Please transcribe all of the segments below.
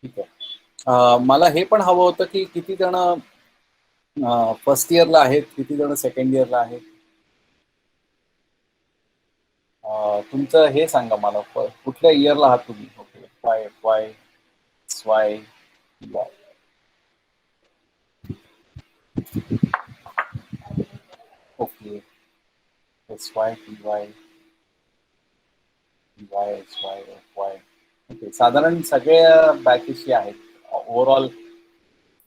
ठीक आहे. मला हे पण हवं होतं की किती जण फर्स्ट इयरला आहेत, किती जण सेकंड इयरला आहेत. तुमचं हे सांगा मला, कुठल्या इयरला आहात तुम्ही? Okay, Y Y Y Y. Okay, S Y T Y Y S Y F Y. Okay, साधारण सगळ्या बॅचेसशी आहेत. ओव्हरऑल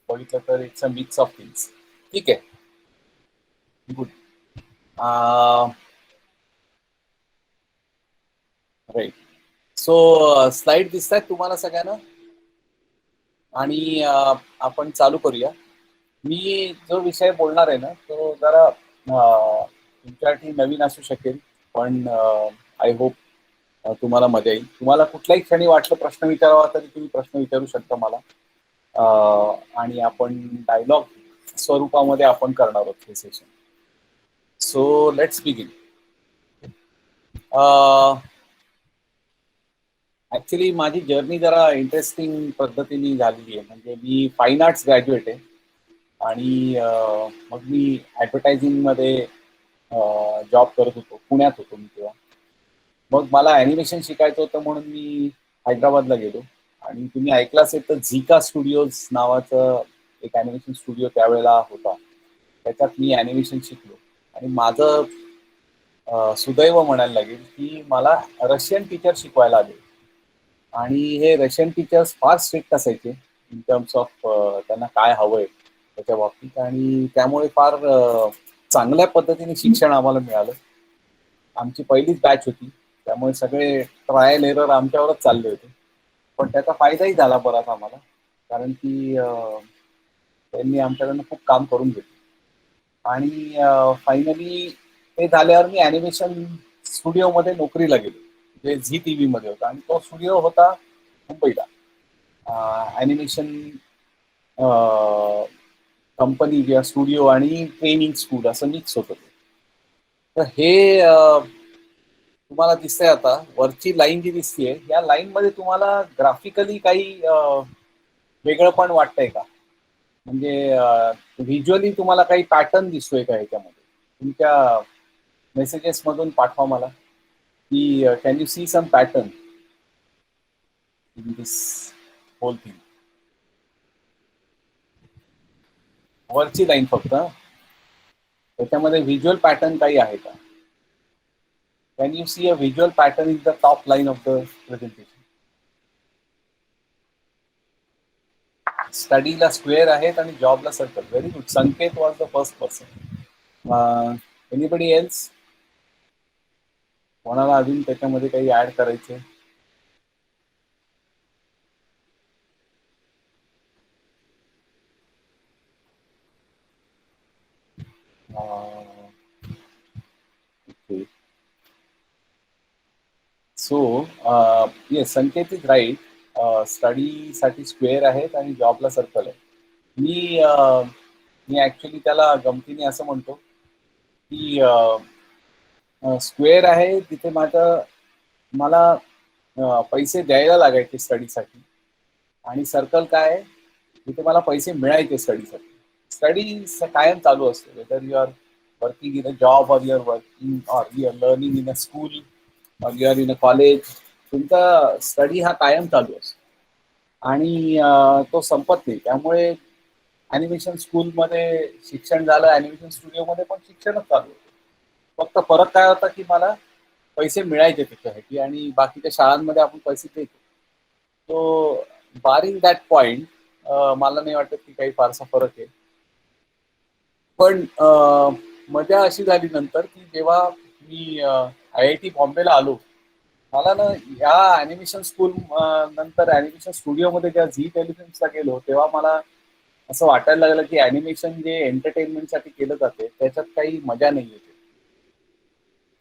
बघितलं तर it's a mix of things. ठीक आहे, गुड. राईट. सो स्लाइड दिसत आहेत तुम्हाला सगळ्यांना, आणि आपण चालू करूया. मी जो विषय बोलणार आहे ना, तो जरा तुमच्यासाठी नवीन असू शकेल, पण आय होप तुम्हाला मजा येईल. तुम्हाला कुठल्याही क्षणी वाटलं प्रश्न विचारावा तरी तुम्ही प्रश्न विचारू शकता मला, आणि आपण डायलॉग स्वरूपामध्ये आपण करणार आहोत हे session. So let's begin. Actually माझी जर्नी जरा इंटरेस्टिंग पद्धतीने झालेली आहे. म्हणजे मी फाईन आर्ट्स ग्रॅज्युएट आहे, आणि मग मी ॲडव्हर्टायझिंगमध्ये जॉब करत होतो. पुण्यात होतो मी तेव्हा. मग मला ॲनिमेशन शिकायचं होतं म्हणून मी हैदराबादला गेलो. आणि तुम्ही ऐकलं असेल तर झिका स्टुडिओज नावाचं एक ॲनिमेशन स्टुडिओ त्यावेळेला होता. त्याच्यात मी ॲनिमेशन शिकलो. आणि माझं सुदैव म्हणायला लागेल की मला रशियन टीचर शिकवायला आले. आणि हे रशियन टीचर्स फार स्ट्रिक्ट असायचे इन टर्म्स ऑफ त्यांना काय हवंय त्याच्या बाबतीत. आणि त्यामुळे फार चांगल्या पद्धतीने शिक्षण आम्हाला मिळालं. आमची पहिलीच बॅच होती, त्यामुळे सगळे ट्रायल एरर आमच्यावरच चालले होते. पण त्याचा फायदाही झाला बराच आम्हाला, कारण की त्यांनी आमच्याकडनं खूप काम करून घेतलं. आणि फायनली ते झाल्यावर मी ॲनिमेशन स्टुडिओमध्ये नोकरीला गेलो, जे झी टी व्हीमध्ये होता. आणि तो स्टुडिओ होता मुंबईला. ॲनिमेशन कंपनी किंवा स्टुडिओ आणि ट्रेनिंग स्कूल असं मिक्स होतं. तर हे तुम्हाला दिसतंय आता वरची लाईन जी दिसतीये, या लाईन मध्ये तुम्हाला ग्राफिकली काही वेगळं पण वाटतंय का? म्हणजे व्हिज्युअली तुम्हाला काही पॅटर्न दिसतोय का ह्याच्यामध्ये? तुमच्या मेसेजेस मधून पाठवा मला की can you see some pattern in this whole thing. वरची लाईन फक्त, त्याच्यामध्ये व्हिज्युअल पॅटर्न काही आहे का? Can you see a visual pattern in the top line of the presentation? स्टडीला स्क्वेअर आहेत आणि जॉबला circle. Very good. Sanket was the first person. Anybody else? कोणाला अजून त्याच्यामध्ये काही ऍड करायचे? So yes, Sanket is right. स्टडीसाठी स्क्वेअर आहेत आणि जॉबला सर्कल आहे. मी मी ऍक्च्युली त्याला गमतीने असं म्हणतो की स्क्वेअर आहे तिथे मला पैसे द्यायला लागायचे स्टडीसाठी, आणि सर्कल काय आहे, तिथे मला पैसे मिळायचे स्टडीसाठी. स्टडी कायम चालू असतो, whether you are working in a job और यू आर वर्किंग और you are learning in a school और you are in a college. तुमचा स्टडी हा कायम चालू असतो आणि तो संपत नाही. त्यामुळे ॲनिमेशन स्कूलमध्ये शिक्षण झालं, ॲनिमेशन स्टुडिओमध्ये पण शिक्षणच चालू होतं. फक्त फरक काय होता की मला पैसे मिळायचे त्याच्यासाठी, आणि बाकीच्या शाळांमध्ये आपण पैसे देतो. तो बारिंग दॅट पॉइंट मला नाही वाटत की काही फारसा फरक आहे. पण मजा अशी झाली नंतर की जेव्हा मी IIT बॉम्बेला आलो, मला ना या ॲनिमेशन स्कूल नंतर ॲनिमेशन स्टुडिओमध्ये जेव्हा झी टेलिफिल्म्सला गेलो, तेव्हा मला असं वाटायला लागलं की ॲनिमेशन जे एंटरटेनमेंटसाठी केलं जाते त्याच्यात काही मजा नाही येते.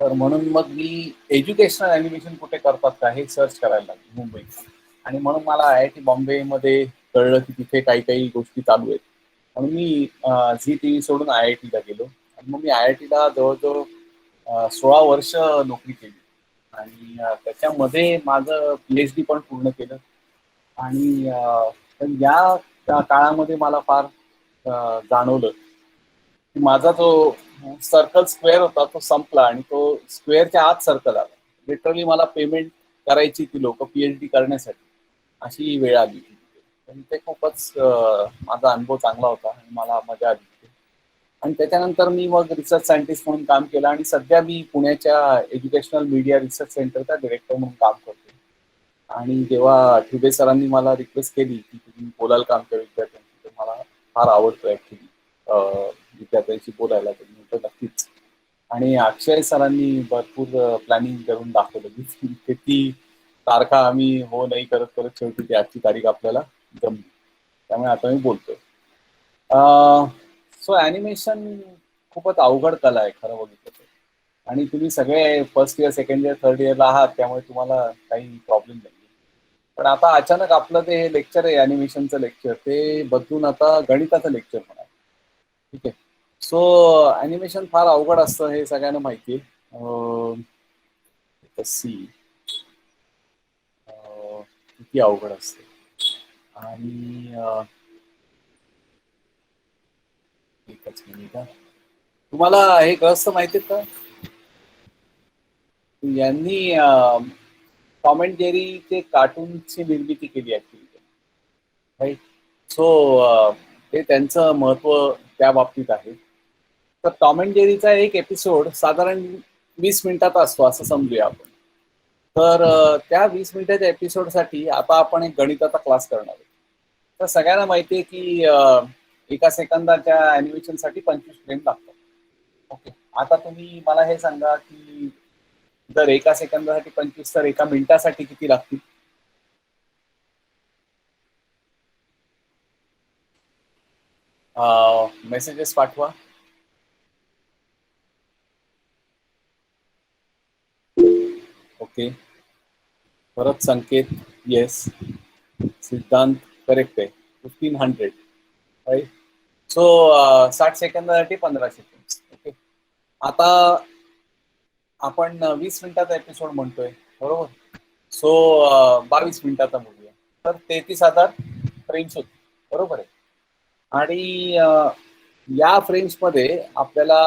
तर म्हणून मग मी एज्युकेशनल ॲनिमेशन कुठे करतात का हे सर्च करायला लागलो मुंबईत. आणि म्हणून मला IIT बॉम्बेमध्ये कळलं की तिथे काही काही गोष्टी चालू आहेत. म्हणून मी झी टी व्ही सोडून IITला गेलो. आणि मग मी IITला जवळजवळ 16 वर्ष नोकरी केली. आणि त्याच्यामध्ये माझं PhD पण पूर्ण केलं. आणि पण या काळामध्ये मला फार जाणवलं की माझा जो सर्कल स्क्वेअर होता तो संपला आणि तो स्क्वेअरच्या आत सर्कल आला. लिटरली मला पेमेंट करायची ती लोक पीएचडी करण्यासाठी, अशी वेळ आली. पण ते खूपच माझा अनुभव चांगला होता आणि मला मजा आली. आणि त्याच्यानंतर मी मग रिसर्च सायंटिस्ट म्हणून काम केलं आणि सध्या मी पुण्याच्या एज्युकेशनल मीडिया रिसर्च सेंटरचा डिरेक्टर म्हणून काम करतो. आणि जेव्हा ठुबे सरांनी मला रिक्वेस्ट केली की तुम्ही बोलाल का आमच्या विद्यार्थ्यांशी, तर मला फार आवडतं ऍक्च्युली विद्यार्थ्यांशी बोलायला, तर म्हटलं नक्कीच. आणि अक्षय सरांनी भरपूर प्लॅनिंग करून दाखवलं की किती तारखा आम्ही हो नाही करत करत शेवटी ती आजची तारीख आपल्याला जमली. त्यामुळे आता मी बोलतोय. सो ॲनिमेशन खूपच अवघड कला आहे खरं बघितलं तर. आणि तुम्ही सगळे first year, second year, third इयरला आहात, त्यामुळे तुम्हाला काही प्रॉब्लेम नाही. पण आता अचानक आपलं ते लेक्चर आहे ॲनिमेशनचं लेक्चर, ते बदलून आता गणिताचं लेक्चर होणार. ठीक आहे. सो ॲनिमेशन फार अवघड असतं हे सगळ्यांना माहिती आहे. सी किती अवघड असते. आणि एकच मिनिट. तुम्हाला हे ग्रस्त माहिती आहेत का? यांनी टॉम अँड जेरीचे कार्टूनची निर्मिती केली ऍक्च्युली, राईट. सो ते त्यांचं महत्व त्या बाबतीत आहे. तर टॉम अँड जेरीचा एक एपिसोड साधारण 20 मिनिटाचा असतो असं समजूया आपण. तर त्या 20 मिनिटाच्या एपिसोडसाठी आता आपण एक गणिताचा क्लास करणार आहे. तर सगळ्यांना माहिती आहे की एका सेकंदाच्या ॲनिमेशनसाठी 25 फ्रेम लागतात. ओके. आता तुम्ही मला हे सांगा की जर एका सेकंदासाठी 25, तर एका मिनिटासाठी किती लागतील? मेसेजेस पाठवा. ओके. परत संकेत येस. सिद्धांत करेक्ट आहे. 1500, राईट. सो 60 सेकंदासाठी 15 सेकंद. ओके. आता आपण 20 मिनिटाचा एपिसोड म्हणतोय, बरोबर. सो 22 मिनिटाचा बघूया. तर 33,000 फ्रेम्स होती, बरोबर आहे. आणि या फ्रेम्समध्ये आपल्याला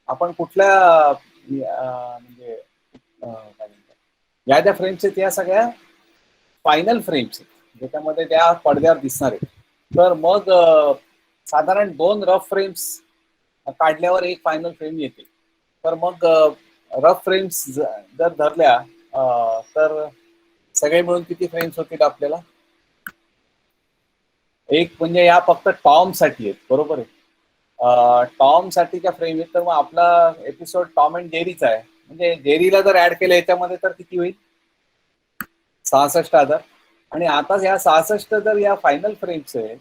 आपण कुठल्या म्हणजे काय म्हणतात, या ज्या फ्रेम्स आहेत या सगळ्या फायनल फ्रेम्स आहेत, ज्याच्यामध्ये त्या पडद्यावर दिसणार आहेत. तर मग साधारण 2 रफ फ्रेम्स काढल्यावर एक फायनल फ्रेम येते. तर मग रफ फ्रेम्स जर धरल्या तर सगळे मिळून किती फ्रेम्स होतील आपल्याला? एक म्हणजे या फक्त टॉम साठी आहेत, बरोबर आहे. टॉम साठीच्या फ्रेम आहेत. तर मग आपला एपिसोड टॉम अँड जेरीचा आहे, म्हणजे जेरीला जर ऍड केलं याच्यामध्ये तर किती होईल? 66,000. आणि आता ह्या 66 जर या फायनल फ्रेम्स आहे,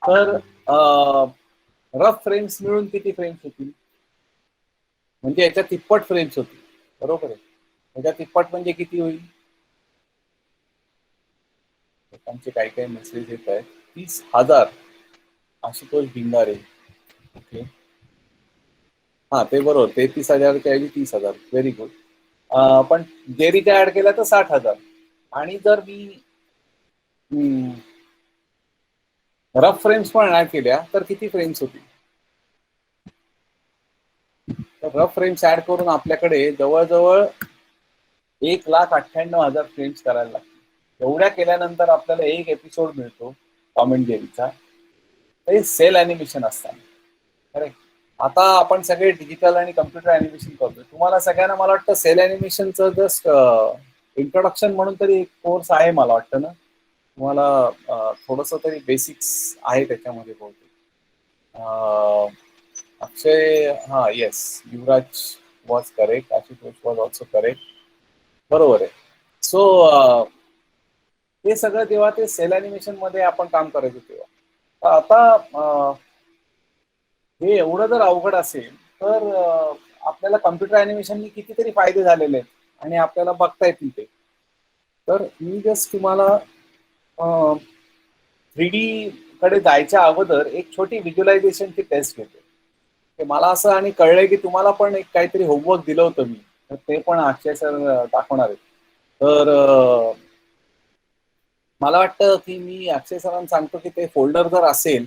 तर रफ फ्रेम्स मिळून किती फ्रेम्स होतील? म्हणजे याच्या तिप्पट फ्रेम्स होतील, बरोबर आहे. याच्या तिप्पट म्हणजे किती होईल? लोकांचे काही काही मेसेज येत आहेत. 30,000. आशुतोष भिंगारे. ओके. हा, ते बरोबर. 33,000च्या ऐवजी 30,000. Very good. पण जेरीच्या ऍड केल्या तर 60,000. आणि जर मी रफ फ्रेम्स पण ऍड केल्या तर किती फ्रेम्स होतील? तर रफ फ्रेम्स ऍड करून आपल्याकडे जवळजवळ 1,98,000 फ्रेम्स करायला लागतील. एवढ्या केल्यानंतर आपल्याला एक एपिसोड मिळतो टॉम अँड जेरीचा. ते सेल ॲनिमेशन असताना, करेक्ट. आता आपण सगळे डिजिटल आणि कम्प्युटर ॲनिमेशन करतोय. तुम्हाला सगळ्यांना मला वाटतं सेल ॲनिमेशनचं जस्ट इंट्रोडक्शन म्हणून तरी एक कोर्स आहे मला वाटतं ना. तुम्हाला थोडंसं तरी बेसिक्स आहे त्याच्यामध्ये बहुतेक. अक्षय, हा yes, Yuvraj was correct, Ashutosh was also correct, बरोबर आहे. सो हे सगळं जेव्हा ते सेल ॲनिमेशन मध्ये आपण काम करायचो तेव्हा. आता हे एवढं जर अवघड असेल तर आपल्याला कम्प्युटर ॲनिमेशननी कितीतरी फायदे झालेले आहेत आणि आपल्याला बघता येतील ते. तर मी जस्ट तुम्हाला 3D कडे जायच्या अगोदर एक छोटी व्हिज्युअलायझेशनची टेस्ट घेतो. मला असं आणि कळलंय की तुम्हाला पण एक काहीतरी होमवर्क दिलं होतं मी, तर ते पण अक्षय सर दाखवणार आहेत. तर मला वाटतं की मी अक्षय सरांना सांगतो की ते फोल्डर जर असेल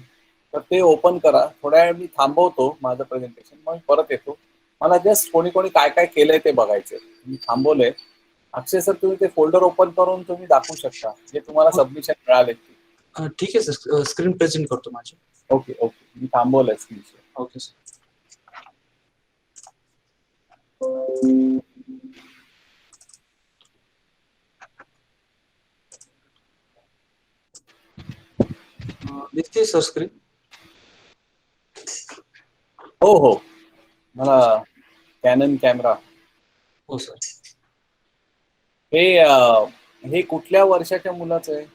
तर ते ओपन करा. थोड्या वेळ मी थांबवतो माझं प्रेझेंटेशन, मग परत येतो. मला जस्ट कोणी कोणी काय काय केलंय ते बघायचंय. मी थांबवलंय. अक्षय सर, तुम्ही ते फोल्डर ओपन करून तुम्ही दाखवू शकता जे तुम्हाला हो. सबमिशन मिळाले. ठीक आहे सर, स्क्रीन प्रेझेंट करतो माझी. ओके ओके, मी थांबवलंय स्क्रीन. Okay sir. दिसते सर स्क्रीन? हो हो, मला कॅनन कॅमेरा. हो सर. हे कुठल्या वर्षाच्या मुलाचं आहे?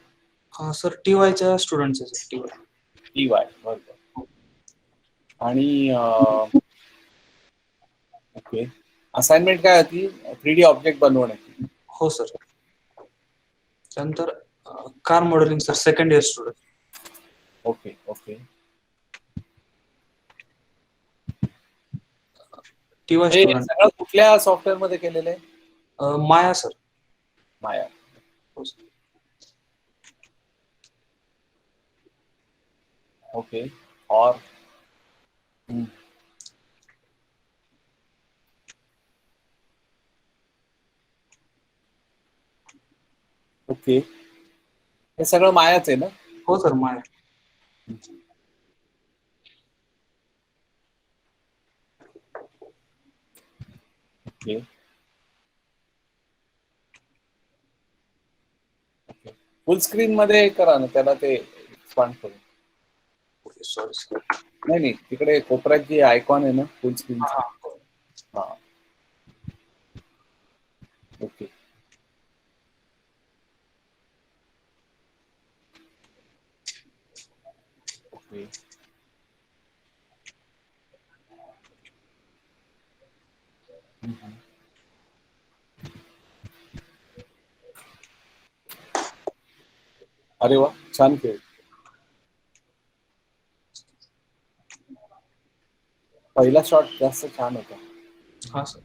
सर TYच्या स्टुडंटचं सर, TY. TY, बरोबर. आणि ओके, असाइनमेंट काय होती? 3D ऑब्जेक्ट बनवण्याची. हो सर. त्यानंतर car modelling sir, second year student. Okay okay. TY हे स्टुडंट. सगळं कुठल्या सॉफ्टवेअर मध्ये केलेलं आहे? Maya sir. माया. हो सर. ओके. और ओके, हे सगळं मायाच आहे ना? हो sir, Maya. Okay okay. Full screen मध्ये करा ना त्याला, ते एक्सपांड करून. Okay, sorry sir. नाही नाही, तिकडे कोपऱ्यात जी आयकॉन आहे ना फुल स्क्रीनचा. हा, ओके ओके. अरे वा, छान खेळ. पहिला शॉट जास्त छान होता. हा सर.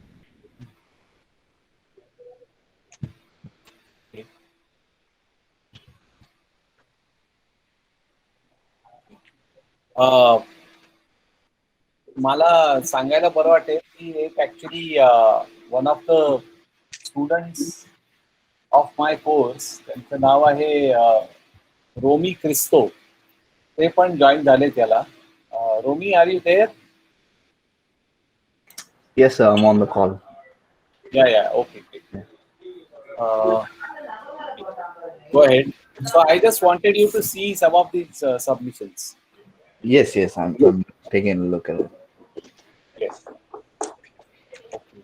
मला सांगायला बरं वाटेल की एक actually one of the students of my course, त्यांचं नाव आहे रोमी क्रिस्तो. ते पण जॉईन झाले त्याला. Romi, are you there? Yes, sir, I'm on the call. Yeah, okay. Go ahead. So I just wanted you to see some of these submissions. Yes, I'm taking a look at it. Yes. Okay.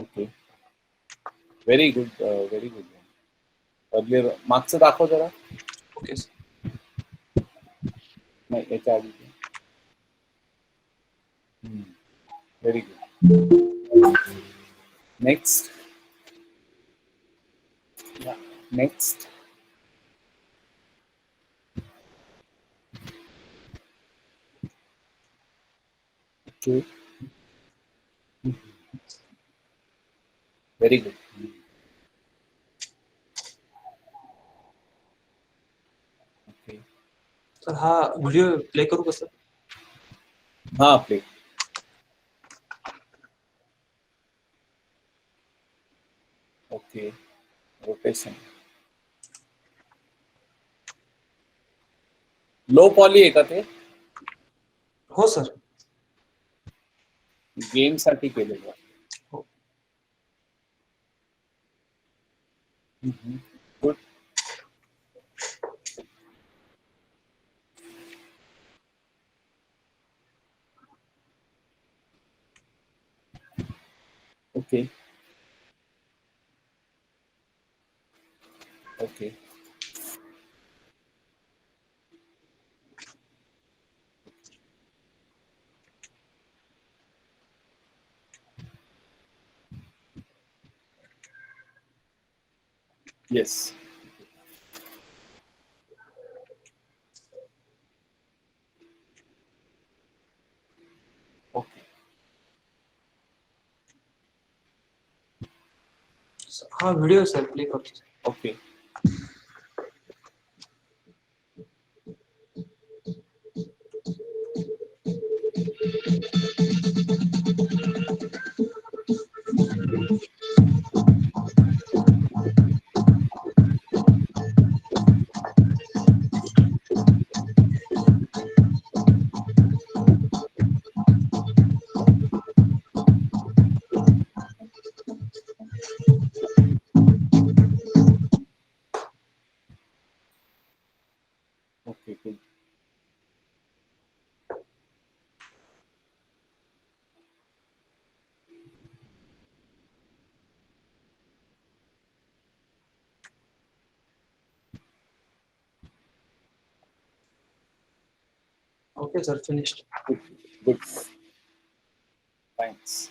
Okay. Very good. Very good. Earlier, मागचं दाखव जरा. Okay sir. नाही, याच्या आधी. Very good. Next. Yeah. Next. Okay. Very good. Okay. Sir हा video play करू का sir? हाँ, play. Okay. Rotation. Low poly आहे का ते? हो सर. गेम साठी केलेलं. हो. Good. Okay okay. Yes. Okay. हा व्हिडिओ सर प्ले करतो. Okay. Okay, good. Okay, sir, finished. Good. Thanks.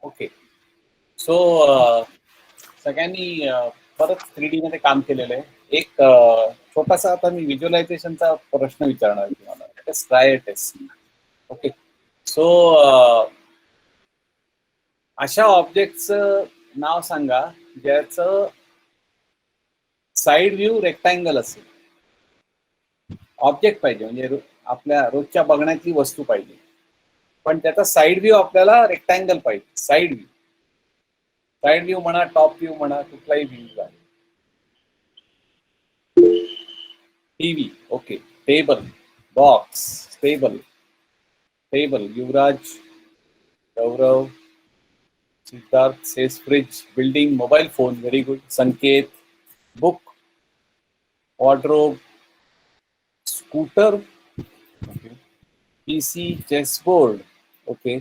Okay. So सगळ्यांनी परत 3D मध्ये काम केलेलं आहे. एक छोटासा आता मी व्हिज्युअलायझेशनचा प्रश्न विचारणार आहे तुम्हाला. Try test. ओके. सो अशा ऑब्जेक्टचं नाव सांगा ज्याचं साइड व्ह्यू रेक्टँगल असेल. ऑब्जेक्ट पाहिजे म्हणजे आपल्या रोजच्या बघण्याची वस्तू पाहिजे, पण त्याचा साइड व्ह्यू आपल्याला रेक्टँगल पाहिजे. साइड व्ह्यू म्हणा, टॉप व्ह्यू म्हणा, कुठलाही व्ह्यू आहे. TV. Okay. Table, box, table, Yuvraj, Gaurav, Siddharth says fridge, building, mobile phone, very good. Sanket, book, wardrobe, scooter, okay. PC, chessboard, okay.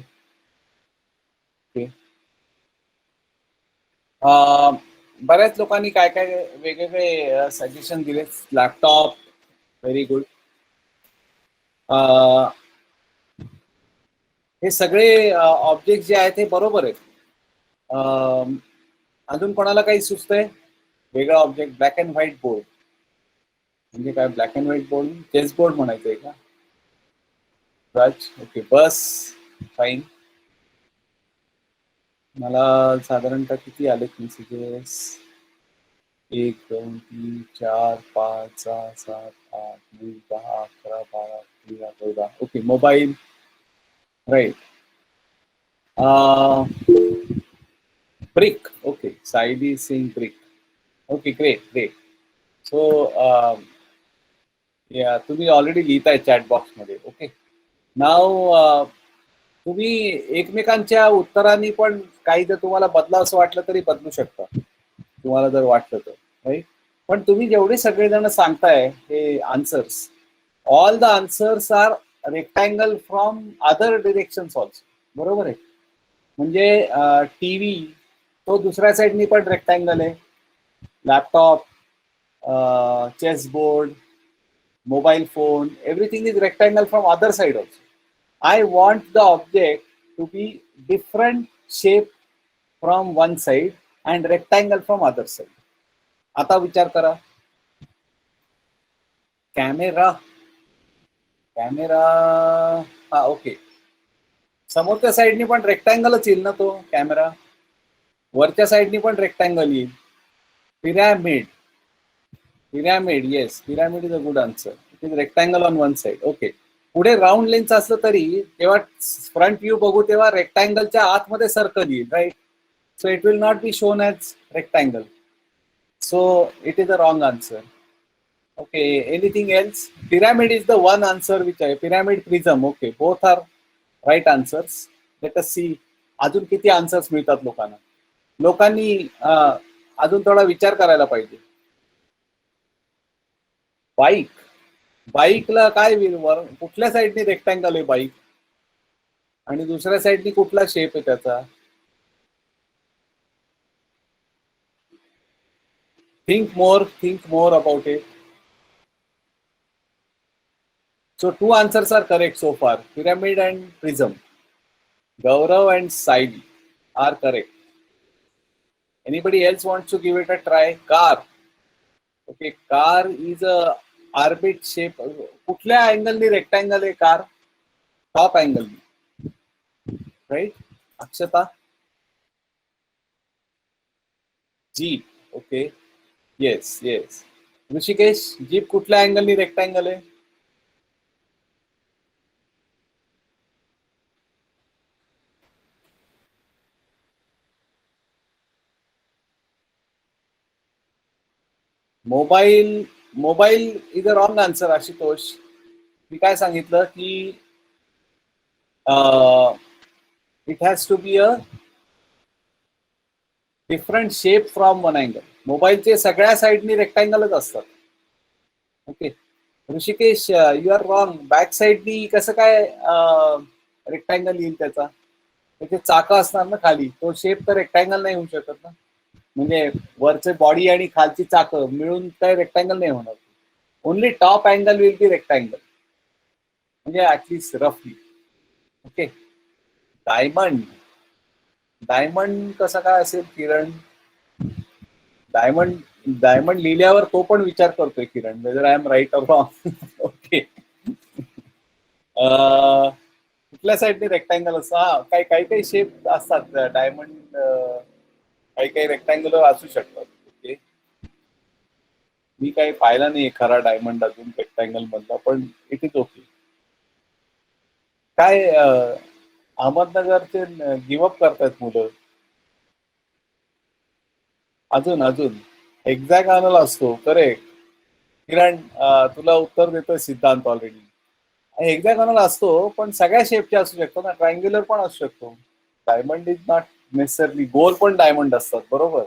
Okay. बऱ्याच लोकांनी काय काय वेगवेगळे सजेशन दिले. Laptop, very good. हे सगळे ऑब्जेक्ट जे आहेत ते बरोबर आहेत. अजून कोणाला काही सुचतंय वेगळा object? Black and white board म्हणजे काय? Black and white board chessboard म्हणायचंय का? राज, ओके. बस, फाईन. मला साधारणतः किती आलेत messages? 1 2 3 4 5 6 7 8 9 10 11 12 13 14. Okay. Mobile, right. Brick, okay. Sayali Singh brick, okay. Great. So या तुम्ही ऑलरेडी लिहिताय चॅट बॉक्समध्ये. ओके. नाव तुम्ही एकमेकांच्या उत्तरांनी पण काही जर तुम्हाला बदलावं असं वाटलं तरी बदलू शकता, तुम्हाला जर वाटलं तर, राईट. पण तुम्ही जेवढे सगळेजण सांगताय हे answers, all the answers are rectangle from other directions also. बरोबर आहे. म्हणजे टीव्ही तो दुसऱ्या साईडनी पण रेक्टँगल आहे. Laptop, chessboard, mobile phone, everything is rectangle from other side also. I want the object to be different shape from one side and rectangle from other side. आता विचार करा. कॅमेरा, हा, ओके. समोरच्या साईडनी पण रेक्टँगलच येईल ना तो कॅमेरा. वरच्या साईडनी पण रेक्टँगल येईल. Pyramid, yes. Pyramid is a good answer. It is rectangle on one side. Okay. पुढे राऊंड लेन्स असलं तरी तेव्हा फ्रंट व्ह्यू बघू तेव्हा रेक्टँगलच्या आतमध्ये सर्कल येईल, right. So it will not be shown as rectangle. So it is a wrong answer. Okay. Anything else? Pyramid is the one answer which आहे. Pyramid, prism, okay. Both are right answers. Let us see अजून किती answers मिळतात लोकांना. लोकांनी अजून थोडा विचार करायला पाहिजे. बाईकला काय कुठल्या साईडने रेक्टँगल आहे बाईक आणि दुसऱ्या साईडने कुठला शेप आहे त्याचा? Think more about it. So 2 answers are correct so far. Pyramid and prism. Gaurav and Sayali are correct. Anybody else wants to give it a try? Car. Okay, car is a orbit shape. कुठल्या अँगलनी rectangle आहे car? Top angle, right? Akshata? Jeep. Okay, yes yes. Hrishikesh, jeep कुठल्या अँगलनी rectangle आहे? Mobile mobile is a wrong answer. Ashutosh, मी काय सांगितलं की it has to be a different shape from one angle. मोबाईलचे सगळ्या साईडनी रेक्टँगलच असतात. Okay Hrishikesh, you are wrong. Back साईडनी कसं काय रेक्टँगल येईल त्याचा? त्याचे चाकं असणार ना खाली, तो शेप तर रेक्टँगल नाही होऊ शकत ना. म्हणजे वरचे बॉडी आणि खालची चाकं मिळून काय रेक्टँगल नाही होणार. Only top angle will be rectangle, म्हणजे ऍटलीस्ट रफली. Okay, diamond. डायमंड कसा काय असेल किरण? डायमंड डायमंड लिहिल्यावर तो पण विचार करतोय Kiran, whether I am right or wrong. Okay, कुठल्या साईडने रेक्टँगल असं? हा, काही काही काही शेप असतात डायमंड, काही काही रेक्टँग्युलर असू शकतात. ओके, मी काही पाहिला नाही खरा डायमंड अजून रेक्टँगल मधला, पण इट इज ओके. काय अहमदनगरचे गिवअप करतायत मुलं. अजून एक्झॅक्ट असतो. करेक्ट किरण, तुला उत्तर देतोय सिद्धांत ऑलरेडी. एक्झॅक्ट असतो, पण सगळ्या शेपचे असू शकतो ना. ट्रायंग्युलर पण असू शकतो. डायमंड इज नॉट नेसेसरली गोल, पण डायमंड असतात, बरोबर.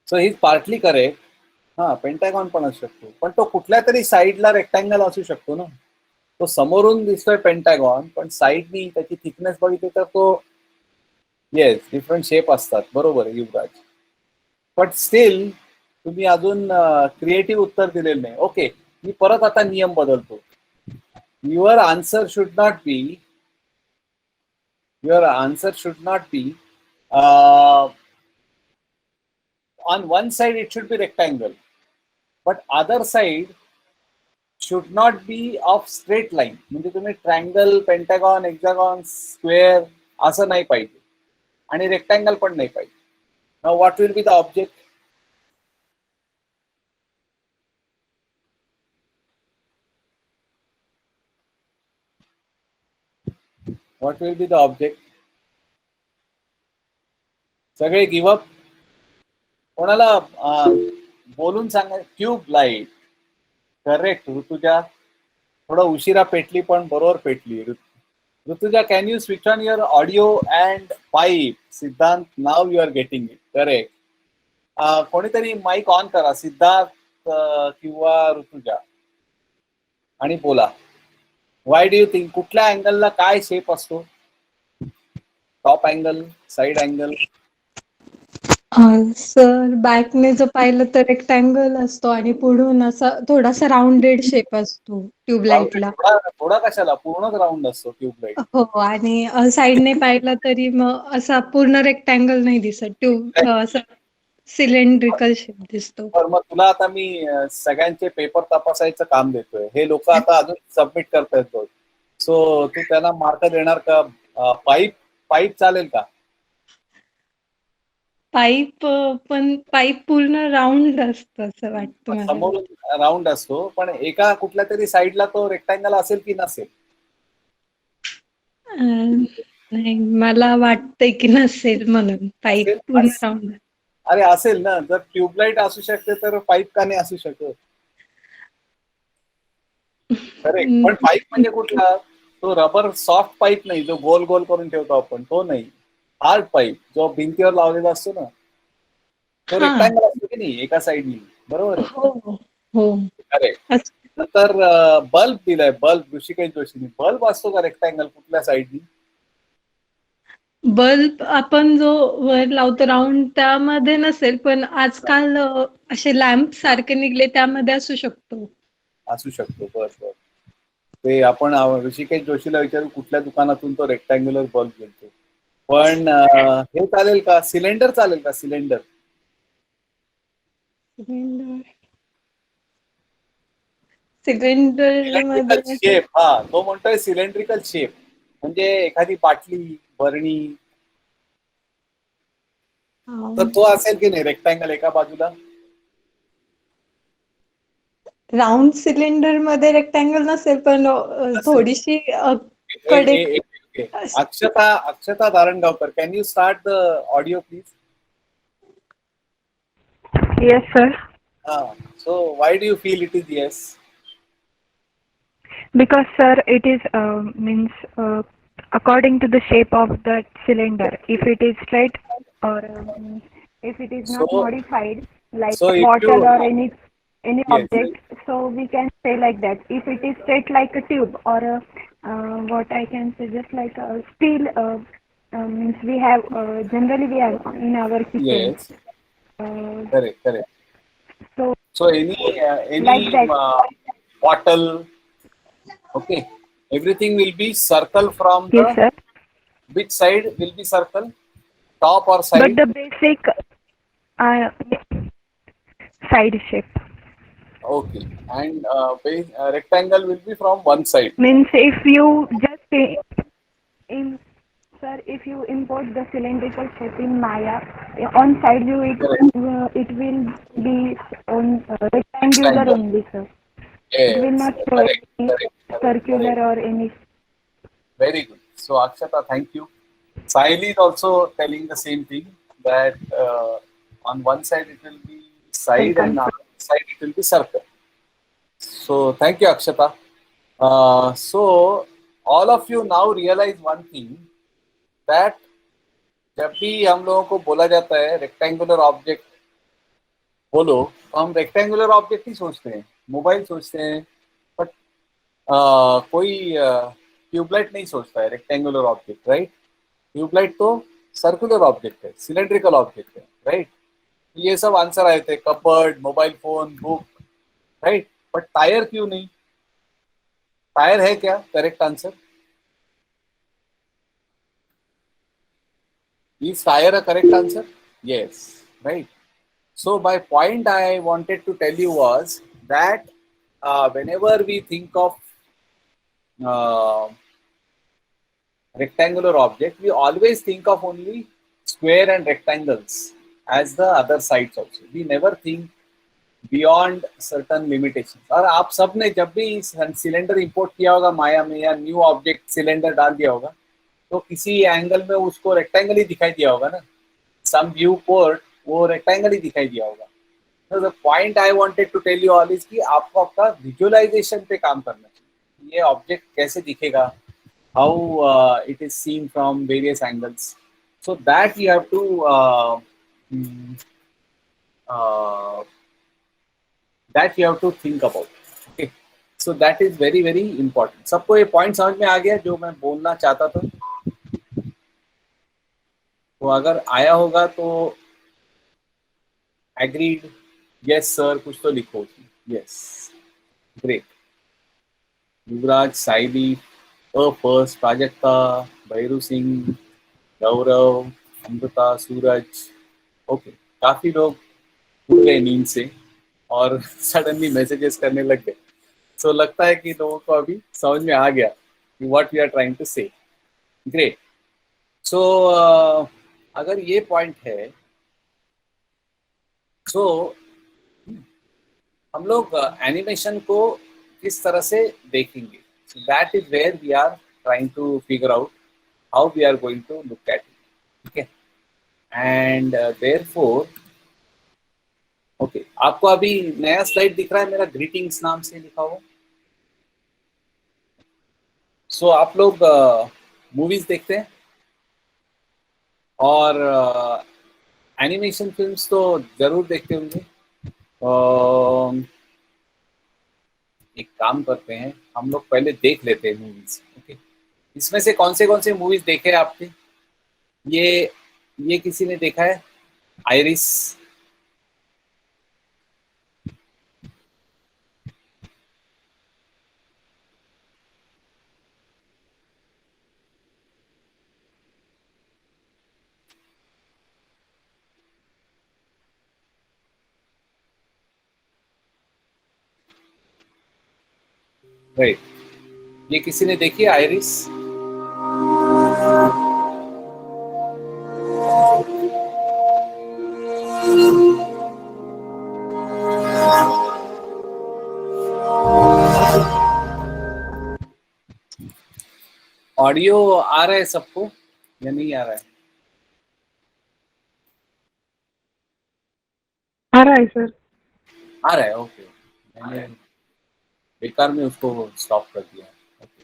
सो ही पार्टली करेक्ट. हा, पेंटॅगॉन पण असू शकतो, पण तो कुठल्या तरी साईडला रेक्टँगल असू शकतो ना. तो समोरून दिसतोय पेंटॅगॉन, पण साईडनी त्याची थिकनेस बघितली तर तो येस डिफरंट शेप असतात, बरोबर युवराज. बट स्टील तुम्ही अजून क्रिएटिव्ह उत्तर दिलेलं नाही. ओके, मी परत आता नियम बदलतो. Your answer should not be on one side it should be rectangle, but other side should not be of straight line. म्हणजे तुम्ही ट्रायंगल, पेंटागॉन, हेक्सागॉन, स्क्वेअर असं नाही पाहिजे, आणि रेक्टँगल पण नाही पाहिजे. Now what will be the object? What will be the object? सगळे गिवअप? कोणाला बोलून सांगा. Tube light. करेक्ट ऋतुजा, थोडं उशिरा पेटली पण बरोबर पेटली. Rutuja, can you switch on your audio and pipe? Siddhant, now you are getting it. Correct. कोणीतरी माईक ऑन करा, सिद्धार्थ किंवा ऋतुजा, आणि बोला. वाय डू यू थिंक कुठल्या अँगलला काय शेप असतो? Top angle, side angle? Sir बॅकने जर पाहिलं तर रेक्टँगल असतो आणि पुढून असा थोडासा राऊंडेड शेप असतो ट्यूबलाईटला. थोडा कशाला, पूर्णच राऊंड असतो ट्यूबलाईट. हो, आणि साईडने पाहिलं तरी मग असा पूर्ण रेक्टँगल नाही दिसत, ट्यूब असं सिलेंड्रिकल शेप दिसतो. तर मग तुला आता मी सगळ्यांचे पेपर तपासायचं काम देतोय. हे लोक आता अजून सबमिट करतायत बघ. सो तू त्यांना मार्क देणार का? पाईप पाईप चालेल का? पाईप, पण पाईप पूर्ण राऊंड असतं असं वाटतं मला. समोरून राऊंड असतो, पण एका कुठल्या तरी साईडला तो रेक्टँगल असेल की नसेल? नाही, मला वाटतंय की नसेल, म्हणून पाईप पूर्ण राऊंड. अरे असेल ना, जर ट्यूबलाईट असू शकते तर पाईप का नाही असू शकत? करेक्ट. पण पाईप म्हणजे कुठला? तो रबर सॉफ्ट पाईप नाही, जो गोल गोल करून ठेवतो आपण, तो नाही. हार्ड पाईप जो भिंतीवर लावलेला असतो ना, तो रेक्टँगल असतो की नाही एका साईडनी, बरोबर आहे? हो हो. करेक्ट. नंतर बल्ब दिलाय, बल्ब ऋषिकेश जोशीने. बल्ब असतो का रेक्टँगल कुठल्या साईडनी? बल्ब आपण जो वर लावतो राऊंड, त्यामध्ये नसेल, पण आजकाल असे लॅम्प सारखे निघले त्यामध्ये असू शकतो. असू शकतो. बर बर, ते आपण ऋषिकेश जोशीला विचारू कुठल्या दुकानातून तो रेक्टँग्युलर बल्ब घेतो. पण हे चालेल का, सिलेंडर चालेल का, सिलेंडर? सिलेंडर सिलेंड्रिकल मध्ये शेप, हा तो म्हणतोय सिलेंड्रिकल शेप, म्हणजे एखादी बाटली, बरणी, तर तो असेल की नाही रेक्टँगल एका बाजूला? राऊंड सिलेंडर मध्ये रेक्टँगल नसेल, पण थोडीशी कडे Akshata Dharangaonkar, can you start the audio please? Yes, sir. So why do you feel it is yes? Because, sir, it is means according to the shape of that cylinder. If it is straight or if it is not So modified like so if bottle you, or any yes, object, so we can say like that. If it is straight like a tube or what I can say just like a steel means we have generally we have in our kitchen. yes, Uh, correct. so So any like that. bottle, okay, everything will be circle from Yes, the, sir. which side will be circle, top or But side? the basic uh, side shape Okay, and rectangle will be from one side. means if you just in sir, if you import the cylindrical shape in Maya, on side view Correct. it will be on rectangular Rectangle. only, sir. It will Yes, not show any circular or any. Very good. So Akshata, thank you. Sahili is also telling the same thing, that on one side it will be side Welcome, and on sir. the other side it will be circle. So thank you, Akshata. So all of you now realize one thing, that जब भी हम लोगों को बोला जाता है rectangular object बोलो, तो हम रेक्टेंगुलर ऑब्जेक्ट ही सोचते हैं, मोबाइल सोचते हैं, बट कोई ट्यूबलाइट नहीं सोचता है रेक्टेंगुलर ऑब्जेक्ट, राइट? ट्यूबलाइट तो सर्कुलर ऑब्जेक्ट है, सिलेंड्रिकल ऑब्जेक्ट है, राइट? ये सब आंसर आए थे, cupboard, mobile phone, book, right? But tyre क्यों नहीं? टायर है क्या correct answer? Is tire a correct answer? Yes, right. So my point I wanted to tell you was that whenever we think of uh, rectangular object, we always think of only square and rectangles as the other sides also. We never think beyond certain limitations. और आप सब ने जब भी cylinder import किया होगा माया में, या न्यू ऑब्जेक्ट सिलेंडर डाल दिया होगा, तो किसी एंगल में उसको रेक्टेंगल ही दिखाई दिया होगा ना, सम व्यू पोर्ट वो रेक्टेंगल ही दिखाई दिया होगा. तो the point I wanted to tell you all is कि आपको आपका विजुअलाइजेशन पे काम करना चाहिए. ये ऑब्जेक्ट कैसे दिखेगा, how it is seen from various angles, so that you have to that you have to think about. Okay, so that is very very important. सबको ये पॉइंट समझ में आ गया जो मैं बोलना चाहता था? तो अगर आया होगा तो एग्रीड, यस सर, कुछ तो लिखो. Yes, great. Yuvraj, Sayali, first, Prajakta, Bhairu Singh, Gaurav, Amruta, Suraj. Okay, काफी लोग उठ गए नींद से और सडनली मैसेजेस करने लग गए. सो लगता है कि लोगों को अभी समझ में आ गया कि what we are trying to say. Great. So अगर ये पॉइंट है, सो हम लोग एनिमेशन को किस तरह से देखेंगे, that is where we are trying to figure out how we are going to look at it. ठीक है, एंड देयरफॉर ओके, आपको अभी नया स्लाइड दिख रहा है मेरा, ग्रीटिंग्स नाम से लिखा हुआ. सो आप लोग मूवीज देखते हैं और एनिमेशन फिल्म्स तो जरूर देखते होंगे. एक काम करते हैं, हम लोग पहले देख लेते हैं मूवीज. ओके, इसमें से कौन से मूवीज देखे हैं आपने? ये किसी ने देखा है? आयरिस, राइट, ये किसी ने देखी है आयरिस? ऑडियो आ रहा है सबको या नहीं आ रहा है? आ रहा है सर। आ रहा है, ओके। मैंने बेकार में उसको स्टॉप कर दिया। ओके।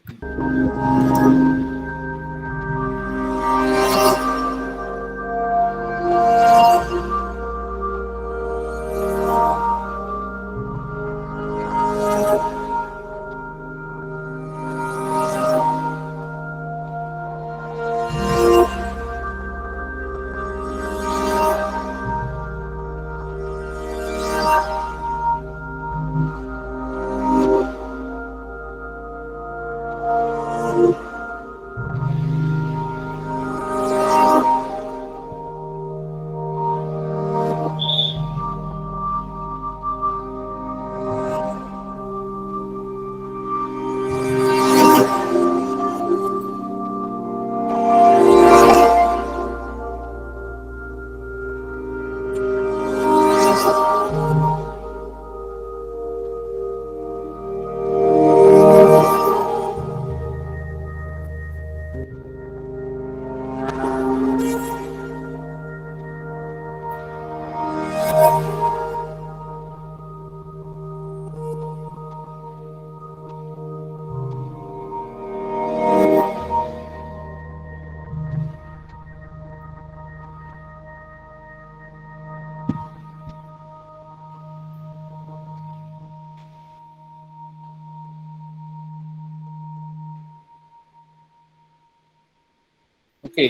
ओके,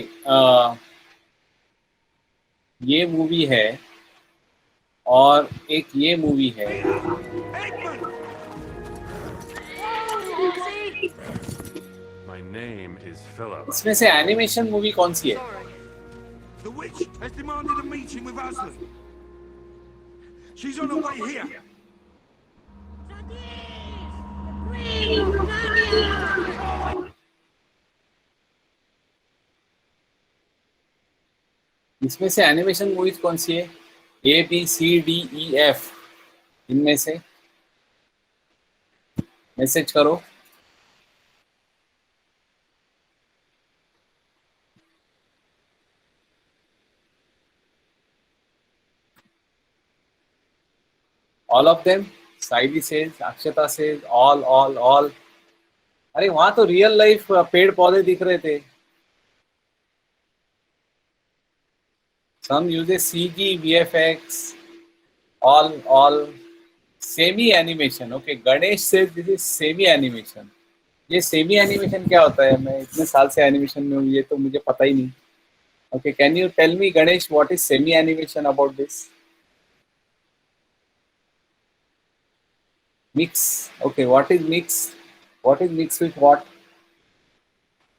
ये मूवी है और एक ये मूवी है। My name is Philip. इसमें से एनिमेशन मूवी कौन सी है? The witch has demanded a meeting with Aslan. She's on her way here. इसमें से एनिमेशन मूवीज कौन सी है? ABCDEF, इनमें से मैसेज करो। All of them? साइडी says, Akshata says, all. अरे वहां तो रियल लाइफ पेड़ पौधे दिख रहे थे। Some uses CG, VFX, all semi animation. Okay, Ganesh says this is semi animation. ये सेमी एनिमेशन क्या होता है? मैं इतने साल से एनिमेशन में हूँ, ये तो मुझे पता ही नहीं। Okay, can you tell me, Ganesh, what is semi animation about this? Mix. Okay, what is mix? What is mix with what?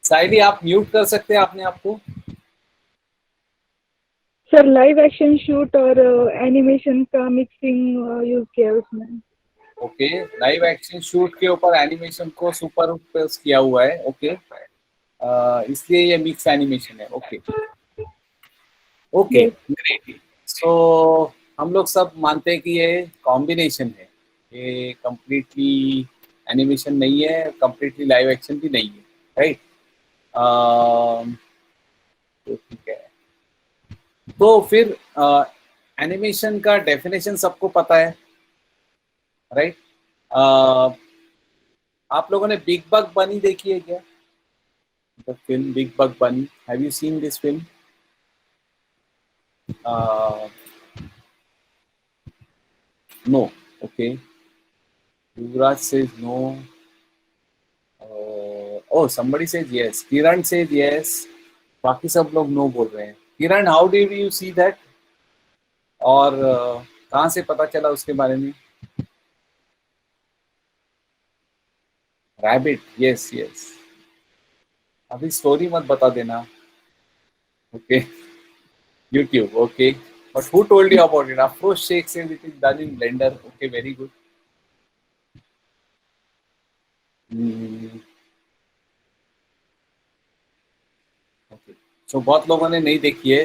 साइडी आप म्यूट कर सकते हैं अपने आप को? सर लाइव एक्शन शूट और एनिमेशन का मिक्सिंग यूज किया उसमें। ओके, लाइव एक्शन शूट के ऊपर एनिमेशन को सुपर इम्पोज किया हुआ है। ओके, इसलिए ये मिक्स एनिमेशन है। Okay okay, great. सो हम लोग सब मानते हैं कि ये कॉम्बिनेशन है, ये कंप्लीटली एनिमेशन नहीं है, कंप्लीटली लाइव एक्शन भी नहीं है, राइट? तो ठीक है, तो फिर एनिमेशन का डेफिनेशन सबको पता है, राइट? आप लोगों ने बिग बग बनी देखी है क्या? The film big bug bunny, have you seen this film? No, okay. Yuvraj says no. Oh, somebody says yes. Kiran says yes. बाकी सब लोग नो बोल रहे हैं। Kiran, how did you see that? और कहाँ से पता चला उसके बारे में? Rabbit, yes yes. अभी स्टोरी मत बता देना। Okay, YouTube, okay. But who told you about it? Afroz Shaikh says it is done in Blender. Okay, very good. Okay, so बहुत लोगों ने नहीं देखी है,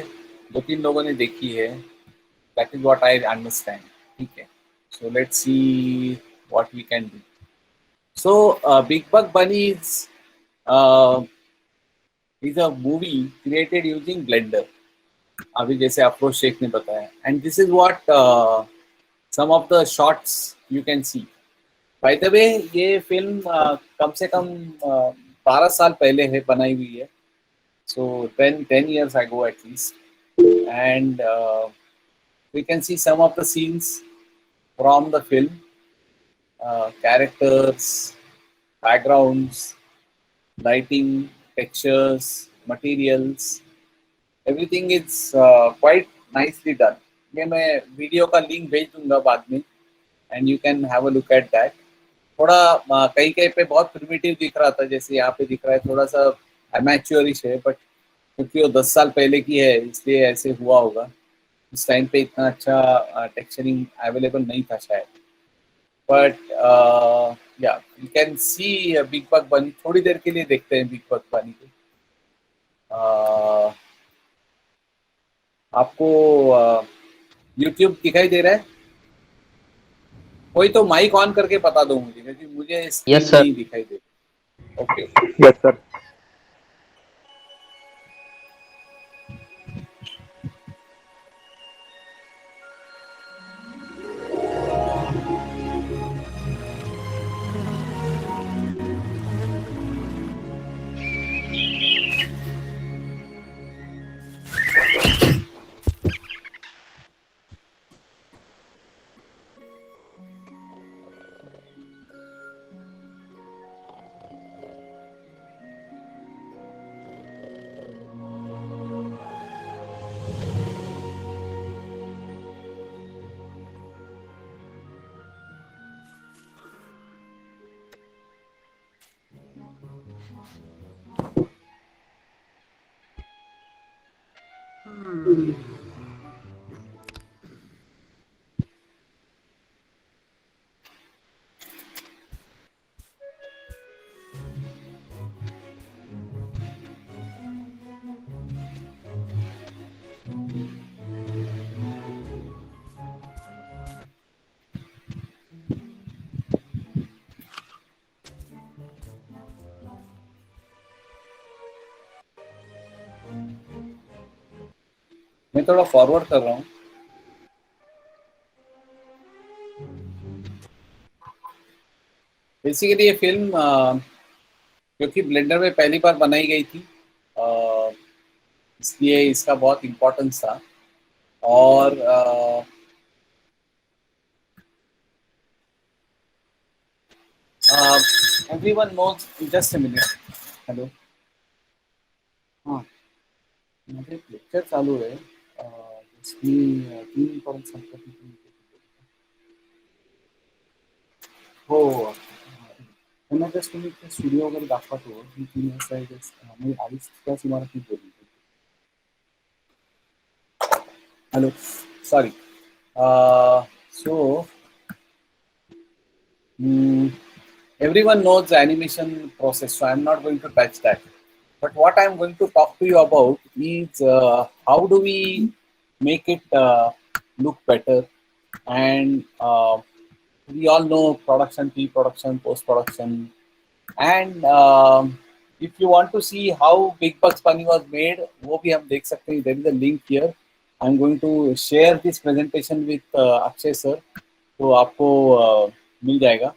2-3 लोगों ने देखी है. That is what I understand. ठीक है, so let's see what we can do. So Big bug Bunny is a movie created using Blender. अभी जैसे अफरोज शेख ने बताया, and this is what some of the shots you can see. By the way ये film कम से कम 12 साल पहले है बनाई हुई है. So 10 years ago at least, and we can see some of the scenes from the film, characters, backgrounds, lighting, textures, materials, everything is quite nicely done. ये मैं वीडियो का लिंक भेज दूंगा बाद में, and you can have a look at that. थोड़ा कहीं कहीं पे बहुत प्रिमिटिव दिख रहा था, जैसे यहाँ पे दिख रहा है थोड़ा सा अमेच्योरिश है, बट क्योंकि वो 10 साल पहले की है इसलिए ऐसे हुआ होगा. उस टाइम पे इतना अच्छा टेक्सचरिंग अवेलेबल नहीं था शायद. बट या you can C big bug बनी. थोड़ी देर के लिए देखते हैं बिग बग बनी को. आपको यूट्यूब दिखाई दे रहा है? कोई तो माइक ऑन करके बता दो मुझे, क्योंकि मुझे स्क्रीन नहीं दिखाई दे रही. Okay, yes sir. मैं थोड़ा फॉरवर्ड कर रहा हूँ. बेसिकली ये फिल्म क्योंकि ब्लेंडर में पहली बार बनाई गई थी, इसलिए इसका बहुत इम्पोर्टेंस था. और everyone knows. Just a minute. Hello, हाँ माझे लेक्चर चालू आहे. मी 3 पर्यंत संपत. हो, त्यांना जस्ट तुम्ही स्टुडिओ वगैरे दाखवतो. मी 3 वाजता म्हणजे 2:30 त्याच इमारतीत बोलतो. Hello, sorry. So everyone knows the animation process, so I'm not going to touch that. But what I'm going to talk to you about is how do we make it look better. And we all know production, pre-production, post-production. And if you want to see how Big Bugs Bunny was made, वो भी हम देख सकते हैं. There is a link here. I'm going to share this presentation with Akshay sir, तो आपको मिल जाएगा.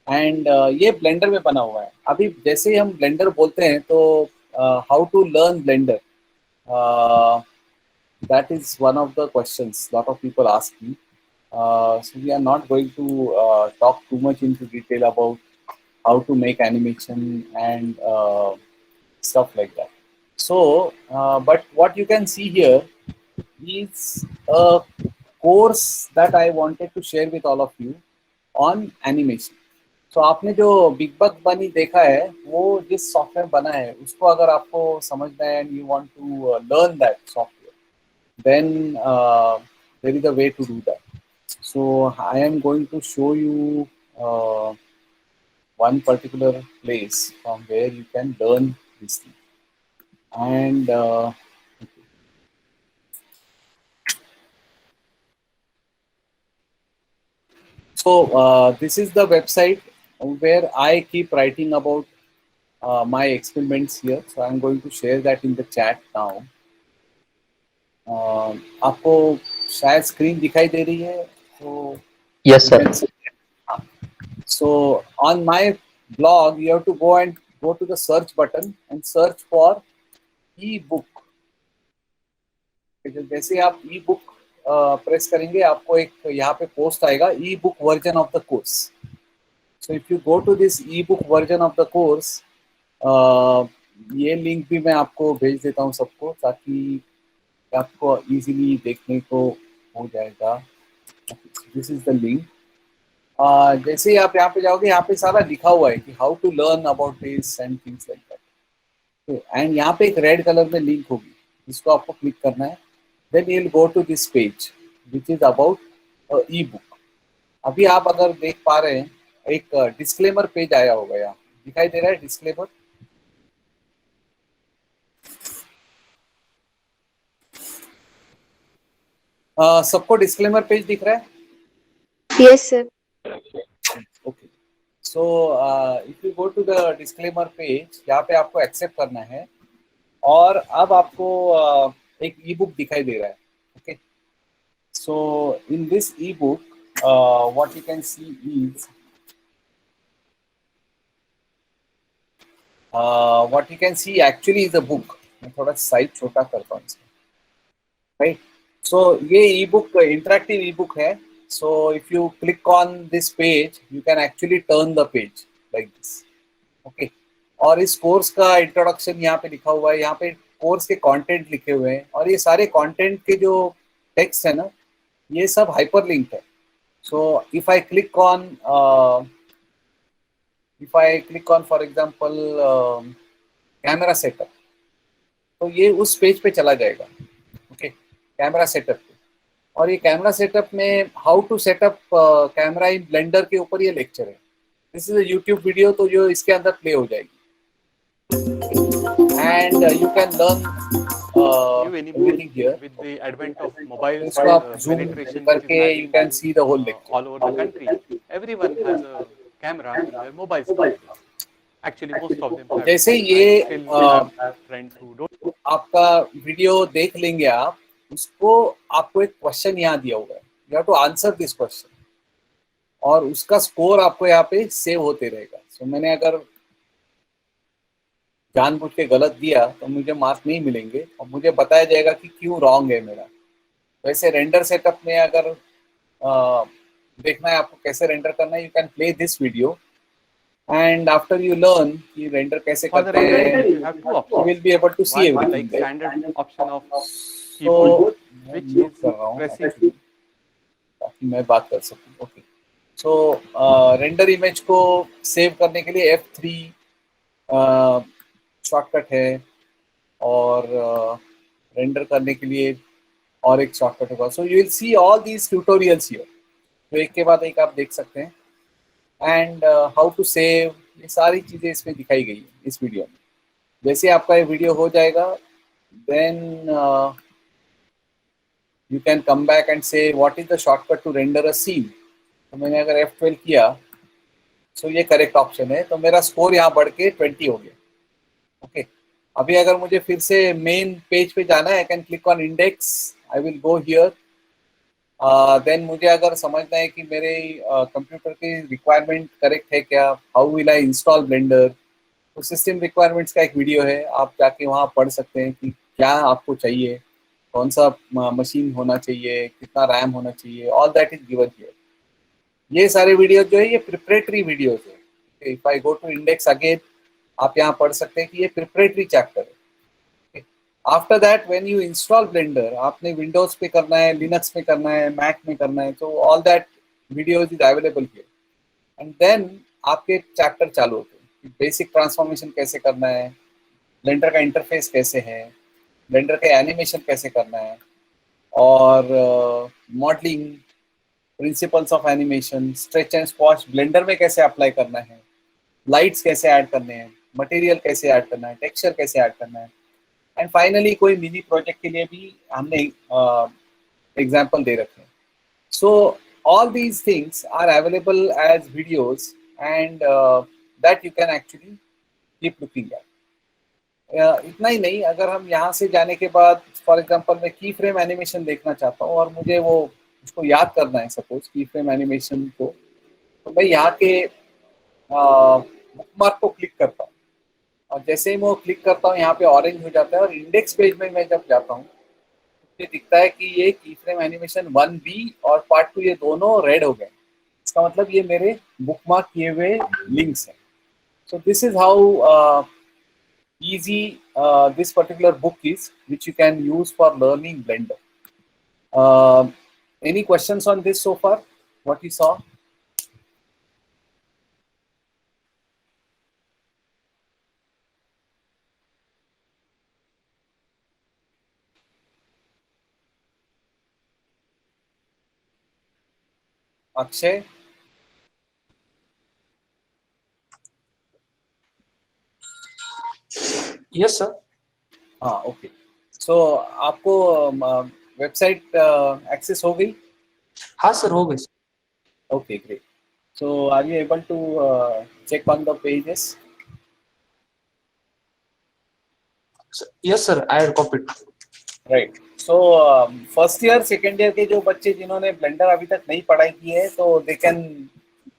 And ये ब्लेंडर में बना हुआ है. अभी जैसे ही हम ब्लेंडर बोलते हैं तो how to learn Blender, that is one of the questions lot of people ask me. So we are not going to talk too much into detail about how to make animation and stuff like that. So but what you can see here is a course that I wanted to share with all of you on animation. So आपने जो big bug बनी देखा है, वो जिस software बना है उसको अगर आपको समझना है and you want to learn that software, then there is a way to do that. So I am going to show you one particular place from where you can learn this thing. And this is the website where I keep writing about my experiments here. So I'm going to share that in the chat now. आपको शायद screen दिखाई दे रही है? तो Yes, sir. So on my blog, you have to go to the search button and search for e-book. जैसे आप e-book press करेंगे, आपको एक यहाँ पे पोस्ट आएगा, e-book version of the course. So if you go to this e-book version of the course, ये link भी मैं आपको भेज देता हूँ सबको, ताकि आपको इजीली देखने को हो जाएगा. This is the link. जैसे ही आप यहाँ पे जाओगे, यहाँ पे सारा लिखा हुआ है कि how to learn about this and things like that. And यहाँ पे एक रेड कलर में लिंक होगी, जिसको आपको क्लिक करना है. Then you will go to this page which is about e book. अभी आप अगर देख पा रहे हैं, एक डिस्क्लेमर पेज आया होगा, यहाँ दिखाई दे रहा है डिस्क्लेमर. सबको डिस्क्लेमर पेज दिख रहा है? Yes, sir. Okay. So if you go to the disclaimer page, यहाँ पे आपको एक्सेप्ट करना है. और अब आपको एक ई बुक दिखाई दे रहा है. Okay. So in this e book what you can C is what you can C actually is a book. मैं थोड़ा साइज छोटा करता हूँ इसका. राइट. So ये ebook interactive ebook है. So if you click on this page, you can actually turn the page like this. Okay. और इस कोर्स का इंट्रोडक्शन यहाँ पे लिखा हुआ है, यहाँ पे कोर्स के कंटेंट लिखे हुए हैं, और ये सारे कंटेंट के जो टेक्स्ट है ना, ये सब हाइपर लिंक है. So if I click on for example camera setup, तो ये उस पेज पे चला जाएगा. ओके. Camera setup. और ये कैमरा सेटअप में how to setup camera in Blender के ऊपर ये लेक्चर है. This is a YouTube video, तो जो इसके अंदर प्ले हो जाएगी. And you can learn everything here. With the advent of mobile इसको आप जूम penetration करके you can see the whole lecture. all over the country, everyone has a camera in their mobile phone. Actually, most of them have. जैसे ये Still have friends who don't. आपका video देख लेंगे आप, उसको आपको एक क्वेश्चन यहाँ दिया हुआ है. You have to answer this question, और उसका स्कोर आपको यहाँ पे सेव होते रहेगा. सो मैंने अगर जानबूझ के गलत दिया तो मुझे मार्क्स नहीं मिलेंगे, और मुझे बताया जाएगा कि क्यों रॉन्ग है मेरा. वैसे रेंडर सेटअप में अगर देखना है आपको कैसे रेंडर करना है, you can play this video, and after you learn कि रेंडर कैसे For the करते हैं, rendering, you have two you options. will be able to see One everything. like standard option of So keyboard, मैं which mute is कर रहा हूँ pressing. ताकि मैं बात कर सकूँ. ओके. सो रेंडर इमेज को सेव करने के लिए F3 शॉर्टकट है, और रेंडर करने के लिए और एक शॉर्टकट होगा. So you will see all these tutorials here. तो एक के बाद एक आप देख सकते हैं. एंड हाउ टू सेव, ये सारी चीज़ें इसमें दिखाई गई है इस वीडियो में. जैसे आपका ये वीडियो हो जाएगा, then you can come back and say what is the shortcut to render a scene. तो मैंने अगर F12 किया, तो ये करेक्ट ऑप्शन है, तो मेरा स्कोर यहाँ बढ़ के 20 हो गया. ओके. अभी अगर मुझे फिर से मेन पेज पे जाना है, I can click on index, I will go here. Then मुझे अगर समझना है कि मेरे कंप्यूटर की रिक्वायरमेंट करेक्ट है क्या, how will I install blender, तो सिस्टम रिक्वायरमेंट्स का एक वीडियो है, आप जाके वहाँ पढ़ सकते हैं कि क्या आपको चाहिए, कौन सा मशीन होना चाहिए, कितना रैम होना चाहिए, all that is given here. ये सारे वीडियोस जो है ये प्रिपरेटरी वीडियोस है. If I go to index again, आप यहाँ पढ़ सकते हैं कि ये प्रिपरेटरी चैप्टर है. After that when you install Blender, आपने विंडोज पे करना है, लिनक्स पे करना है, मैक में करना है, तो all that videos is available here. And then आपके चैप्टर चालू होते हैं. बेसिक ट्रांसफॉर्मेशन कैसे करना है, ब्लेंडर का इंटरफेस कैसे है, ब्लेंडर के एनिमेशन कैसे करना है, और modelling, principles of animation, stretch and squash blender में कैसे अप्लाई करना है, लाइट्स कैसे ऐड करने हैं, मटेरियल कैसे ऐड करना है, टेक्सचर कैसे ऐड करना है, एंड फाइनली कोई मिनी प्रोजेक्ट के लिए भी हमने एग्जाम्पल दे रखे हैं. So all these things are available as videos, and that you can actually keep looking at. इतना ही नहीं, अगर हम यहाँ से जाने के बाद फॉर एग्जांपल मैं की फ्रेम एनिमेशन देखना चाहता हूँ और मुझे वो उसको याद करना है, सपोज की फ्रेम एनिमेशन को, तो मैं यहाँ के बुकमार्क को क्लिक करता हूँ और जैसे ही मैं वो क्लिक करता हूँ यहाँ पे ऑरेंज हो जाता है और इंडेक्स पेज में मैं जब जाता हूँ मुझे दिखता है कि ये की फ्रेम एनिमेशन 1B और पार्ट 2 ये दोनों रेड हो गए. इसका मतलब ये मेरे बुकमार्क किए हुए लिंक्स हैं. So this is how easy this particular book is, which you can use for learning Blender. Any questions on this so far? What you saw? Akshay? Yes sir. हाँ, ओके. सो आपको website access हो गई? हाँ sir, हो गई. Okay, great. So are you able to check on the pages? Yes sir, I had copied. Right. So first year second year के जो बच्चे जिन्होंने ब्लेंडर अभी तक नहीं पढ़ाई की है, तो they can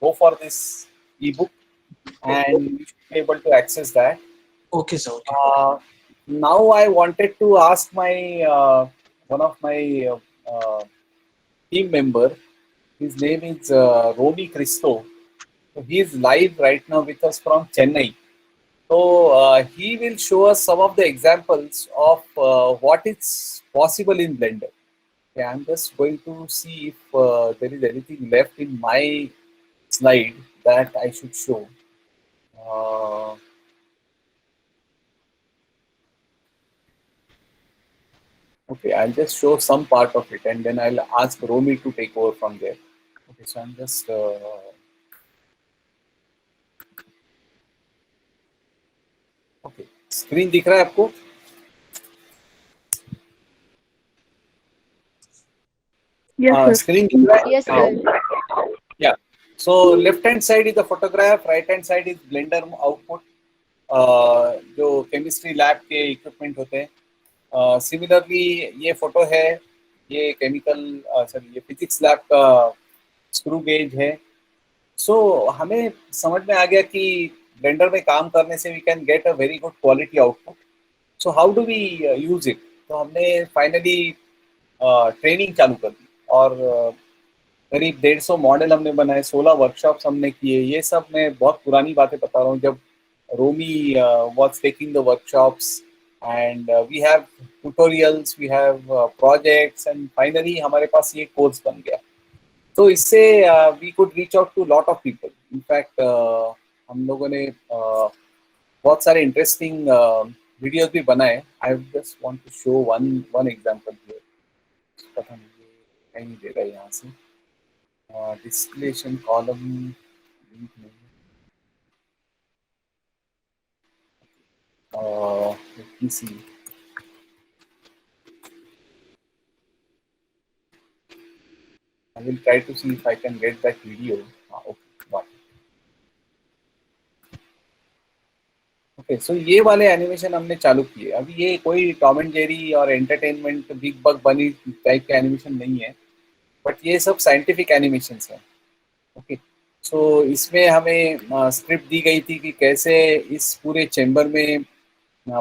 go for this e book and you should be able to access that. Okay sir, okay. Now I wanted to ask my one of my team member. His name is Romy Cristo. So he is live right now with us from Chennai. So he will show us some of the examples of what is possible in Blender. Okay, I'm just going to see if there is anything left in my slide that I should show. Okay, I'll just show some part of it and then I'll ask Romy to take over from there. Okay, so I'm just okay. Screen दिख रहा है आपको? Yes, sir. Screen दिख रहा है? Yes, sir. Yeah. So left hand side is the photograph, right hand side is Blender output. जो chemistry lab के equipment होते हैं. सिमिलरली ये फोटो है, ये केमिकल सॉरी ये फिजिक्स लैब का स्क्रू गेज है. सो हमें समझ में आ गया कि ब्लेंडर में काम करने से we can get a very good quality output. So how do we use it? तो हमने फाइनली ट्रेनिंग चालू कर दी और करीब 150 मॉडल हमने बनाए, 16 वर्कशॉप्स हमने किए. ये सब मैं बहुत पुरानी बातें बता रहा हूँ, जब रोमी was taking the workshops, and we have tutorials, we have projects, and finally हमारे पास ये कोर्स बन गया. तो इससे we could reach out to lot of people. In fact हम लोगों ने बहुत सारे इंटरेस्टिंग वीडियोस भी बनाए. I just want to show one example here. पता नहीं कहीं नहीं दे रहा है यहाँ से. Distillation column. Let me see. I will try to see if I can get that video. Okay, got it. Okay, so ये वाले एनिमेशन हमने चालू किए. अभी ये कोई टॉम एंड जेरी और एंटरटेनमेंट बिग बग बनी टाइप के एनिमेशन नहीं है, बट ये सब साइंटिफिक एनिमेशंस हैं. ओके, सो इसमें हमें स्क्रिप्ट दी गई थी कि कैसे इस पूरे चेम्बर में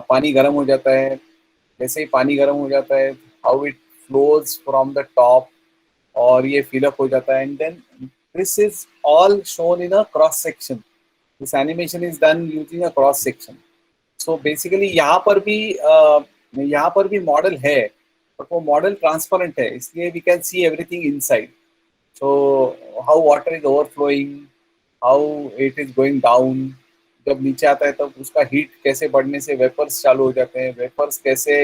पानी गर्म हो जाता है. जैसे ही पानी गर्म हो जाता है, how it flows from the top और ये फिलअप हो जाता है. And then this is all shown in a cross section. This animation is done using a cross section. So basically यहाँ पर भी मॉडल है, बट वो मॉडल ट्रांसपेरेंट है, इसलिए we can see everything inside. So how water is overflowing, how it is going down. जब नीचे आता है तब उसका हीट कैसे बढ़ने से वेपर्स चालू हो जाते हैं, वेपर्स कैसे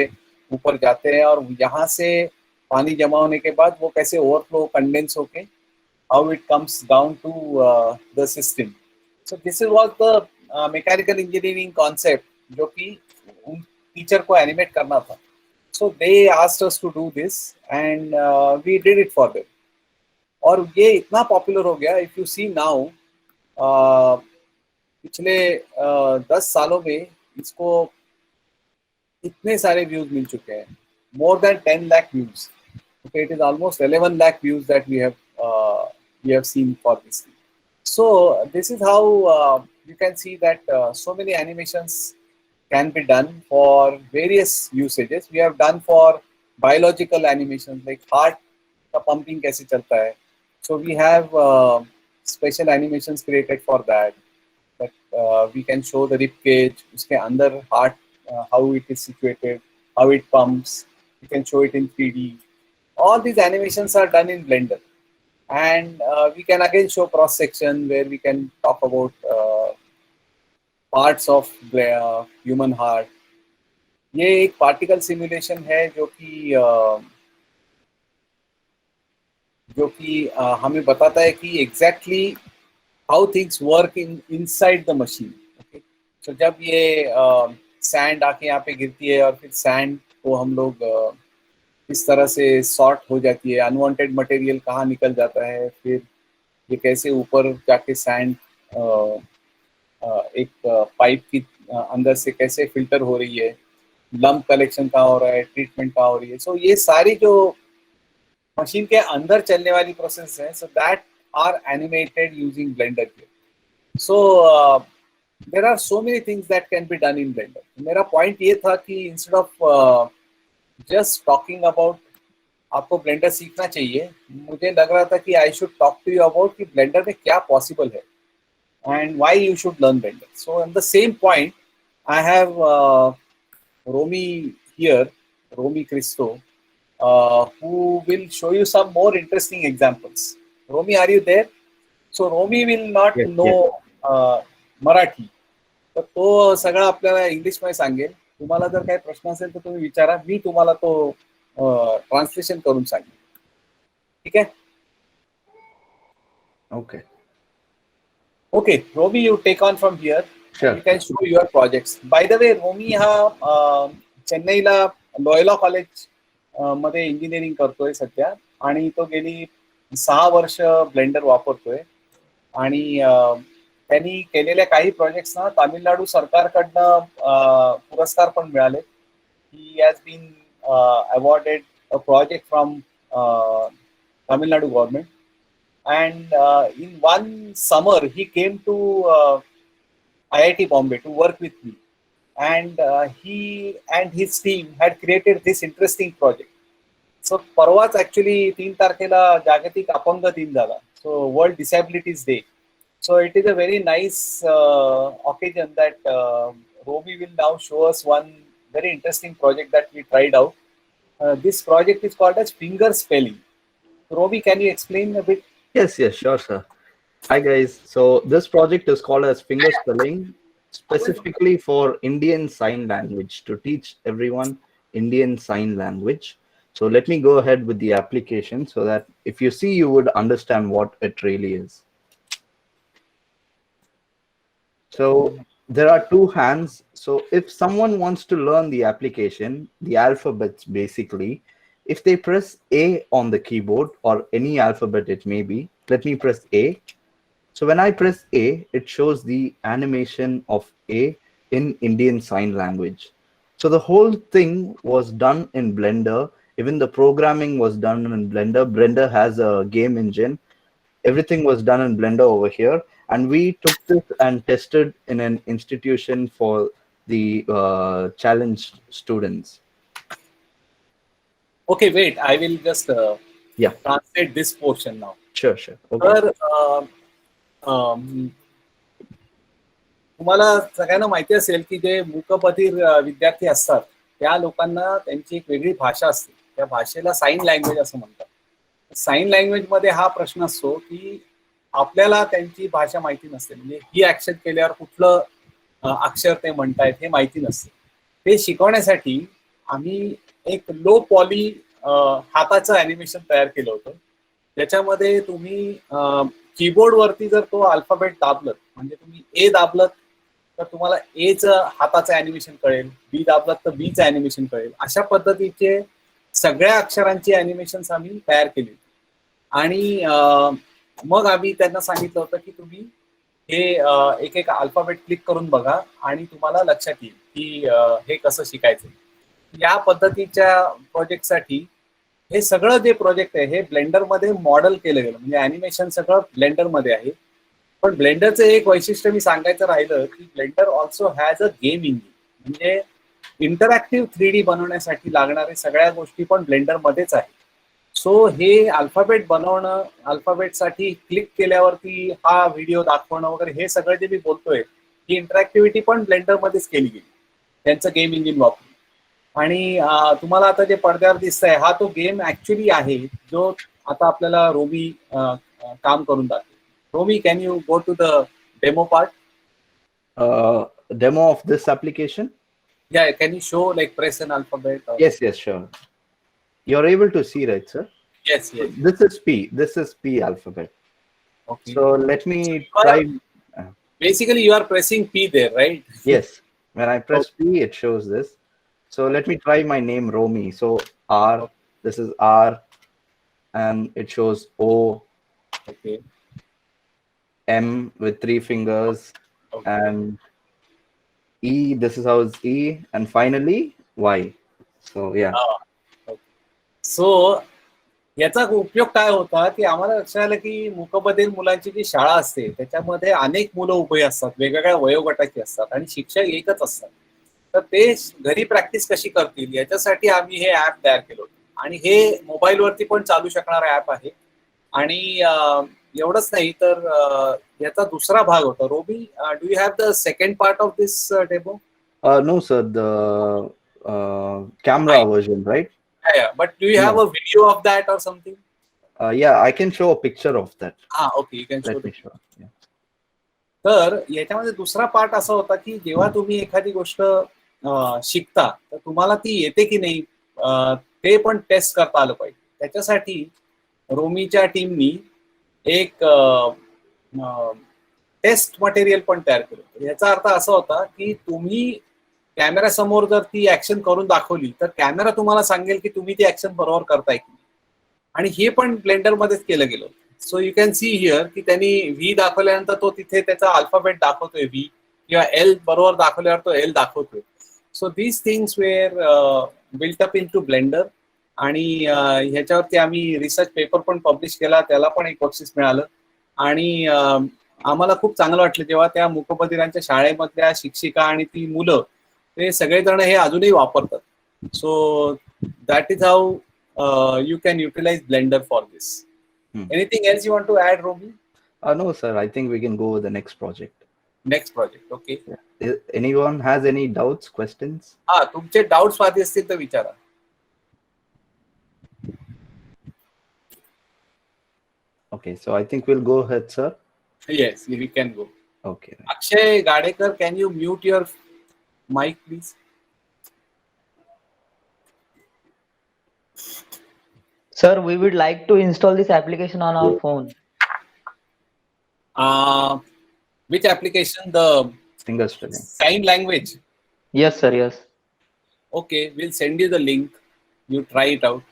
ऊपर जाते हैं, और यहाँ से पानी जमा होने के बाद वो कैसे ओवरफ्लो कंडेंस होके how it comes down to the system. So this was the mechanical engineering concept जो कि टीचर को एनिमेट करना था. So they asked us to do this and we did it for them. और ये इतना popular हो गया. इफ यू सी नाउ पिछले 10 सालों में इसको इतने सारे व्यूज मिल चुके हैं. More than 10 lakh views. Okay, it is almost 11 lakh views that we have seen for this. So this is how you can see that so many animations can be done for various usages. We have done for biological animations like heart का pumping कैसे चलता है. So we have special animations created for that. That we can show the rib cage, उसके अंदर heart, how it is situated, how it pumps. We can show it in 3D. All these animations are done in Blender, and we can again show cross section where we can talk about parts of human heart. ये एक particle simulation है जो कि हमें बताता है कि exactly how things work inside the machine. Okay, so जब ये सैंड आके यहाँ पे गिरती है और फिर सैंड को हम लोग इस तरह से सॉर्ट हो जाती है, अनवांटेड मटेरियल कहाँ निकल जाता है, फिर ये कैसे ऊपर जाके सैंड एक पाइप की अंदर से कैसे फिल्टर हो रही है, लम्प कलेक्शन कहाँ हो रहा है, ट्रीटमेंट कहाँ हो रही है. सो ये सारी जो मशीन के अंदर चलने वाली प्रोसेस है, so that are animated using Blender. So there are so many things that can be done in Blender. मेरा पॉइंट ये था कि instead of just talking about आपको ब्लेंडर सीखना चाहिए, मुझे लग रहा था कि I should talk to you about कि ब्लेंडर में क्या पॉसिबल है and why you should learn Blender. So on the same point I have Romi here, Romi Christo, who will show you some more interesting examples. Romi, are you there? So Romi will not know Marathi, तर तो सगळं आपल्याला English मध्ये सांगेल. तुम्हाला जर काही प्रश्न असेल तर तुम्ही विचारा, मी तुम्हाला तो ट्रान्सलेशन करून सांगेन. ठीक आहे? Okay, Romi, you take on from here. Sure. You can show your projects. By the way, Romi हा चेन्नईला लोयला कॉलेज मध्ये इंजिनिअरिंग करतोय सध्या, आणि तो गेली 6 वर्ष ब्लेंडर वापरतोय. आणि त्यांनी केलेल्या काही प्रोजेक्ट्सना तामिळनाडू सरकारकडनं पुरस्कार पण मिळाले. He has been awarded a project from Tamil Nadu government. And in one summer he came to IIT Bombay to work with me, and he and his team had created this interesting project. So परवाच actually 3 तारखेला जागतिक अपंग दिन झाला, so World Disabilities Day. So it is a very nice occasion that Romi will now show us one very interesting project that we tried out. This project is called as finger spelling. Romi, can you explain a bit? Yes, sure, sir. Hi guys. So this project is called as finger spelling, specifically for Indian Sign Language, to teach everyone Indian Sign Language. So let me go ahead with the application so that if you see, you would understand what it really is. So there are 2 hands. So if someone wants to learn the application, the alphabets basically, if they press A on the keyboard, or any alphabet it may be, let me press A. So when I press A, it shows the animation of A in Indian Sign Language. So the whole thing was done in Blender. Even the programming was done in Blender. Blender has a game engine. Everything was done in Blender over here. And we took this and tested in an institution for the challenged students. Okay, wait. I will just translate this portion now. Sure. Okay. तुम्हाला सगळ्यांना माहिती असेल की जे मूकबधीर विद्यार्थी असतात त्या लोकांना त्यांची एक वेगळी भाषा असते. त्या भाषेला साइन लँग्वेज असं म्हणतात. साइन लँग्वेज मध्ये हा प्रश्न असतो की आपल्याला त्यांची भाषा माहिती नसते, म्हणजे ही ऍक्शन केल्यावर कुठलं अक्षर ते म्हणतायत हे माहिती नसते. ते शिकवण्यासाठी आम्ही एक लो पॉली हाताचं ॲनिमेशन तयार केलं होतं. त्याच्यामध्ये तुम्ही कीबोर्ड वरती जर तो अल्फाबेट दाबलं, म्हणजे तुम्ही ए दाबलं तर तुम्हाला एचं हाताचं अॅनिमेशन कळेल, बी दाबलात तर बीचं अॅनिमेशन कळेल. अशा पद्धतीचे सगळ्या अक्षरांची अॅनिमेशन आम्ही तयार केली. आणि मग आम्ही त्यांना सांगितलं होतं की तुम्ही हे एक एक अल्फाबेट क्लिक करून बघा आणि तुम्हाला लक्षात येईल की हे कसं शिकायचं. या पद्धतीच्या प्रोजेक्टसाठी हे सगळं जे प्रोजेक्ट आहे हे ब्लेंडरमध्ये मॉडेल केलं गेलं, म्हणजे अॅनिमेशन सगळं ब्लेंडरमध्ये आहे. पण ब्लेंडरचं एक वैशिष्ट्य मी सांगायचं राहिलं की blender also has a game engine, म्हणजे इंटरॅक्टिव्ह 3D बनवण्यासाठी लागणारे सगळ्या गोष्टी पण ब्लेंडरमध्येच आहे. सो हे अल्फाबेट बनवणं, अल्फाबेटसाठी क्लिक केल्यावरती हा व्हिडिओ दाखवणं वगैरे हे सगळं जे मी बोलतोय ही इंटरॅक्टिव्हिटी पण ब्लेंडरमध्येच केली गेली त्यांचं गेम इंजिन वापरून. आणि तुम्हाला आता जे पडद्यावर दिसतंय हा तो गेम ऍक्च्युली आहे जो आता आपल्याला रोमी काम करून दाखवेल. Romi, can you go to the demo part? Demo of this application? Yeah, can you show like press an alphabet? Or... Yes, sure. You're able to see, right, sir? Yes. This is P. This is P alphabet. Okay. So let me try. Basically, you are pressing P there, right? Yes. When I press P, it shows this. So let me try my name, Romy. So R. This is R, and it shows O. Okay. M with 3 fingers. Okay. And E. This is how it's E, and finally Y. So yeah. सो याचा उपयोग काय होता की आम्हाला लक्षात आलं की मूकबधिर मुलांची जी शाळा असते त्याच्यामध्ये अनेक मुलं उभी असतात, वेगवेगळ्या वयोगटाची असतात आणि शिक्षक एकच असतात. तर ते घरी प्रॅक्टिस कशी करतील याच्यासाठी आम्ही हे ऍप तयार केलं होतं आणि हे मोबाईलवरती पण चालू शकणारं ऍप आहे. आणि एवढंच नाही तर याचा दुसरा भाग होता. Robi, do you have the second part of this demo? No, sir. The camera version, right? Yeah. But do you have a video of that or something? Yeah, I can show a picture of that. Okay, you can show. Let me show. Yeah. तर याच्यामध्ये दुसरा part असा होता की जेव्हा तुम्ही एखादी गोष्ट शिकता तर तुम्हाला ती येते की नाही ते पण टेस्ट करता आलं पाहिजे. त्याच्यासाठी रोमीच्या टीमनी एक टेस्ट मटेरियल पण तयार केलं. याचा अर्थ असा होता की तुम्ही कॅमेरा समोर जर ती ऍक्शन करून दाखवली तर कॅमेरा तुम्हाला सांगेल की तुम्ही ती ऍक्शन बरोबर करताय की. आणि हे पण ब्लेंडरमध्येच केलं गेलं. So you can see here की त्यांनी व्ही दाखवल्यानंतर तो तिथे त्याचा अल्फाबेट दाखवतोय व्ही, किंवा एल बरोबर दाखवल्यावर तो एल दाखवतोय. So these things were built up in to Blender. आणि ह्याच्यावरती आम्ही रिसर्च पेपर पण पब्लिश केला, त्याला पण एक बक्षीस मिळालं. आणि आम्हाला खूप चांगलं वाटलं जेव्हा त्या मूकबधिरांच्या शाळेमधल्या शिक्षिका आणि ती मुलं ते सगळेजण हे अजूनही वापरतात. So that is how you can utilize Blender for this. Anything else you want to add, Romy? No, sir. I think we can go with the next project. Next project, okay. Anyone has any doubts, questions? तुमचे doubts वादी असतील तर विचारा. Okay, so I think we'll go ahead, sir. Yes, we can go. Okay. Akshay Gadekar, can you mute your mic, please? Sir, we would like to install this application on our phone. Which application? The Finger spelling. sign language? Yes, sir. Yes. Okay, we'll send you the link. You try it out.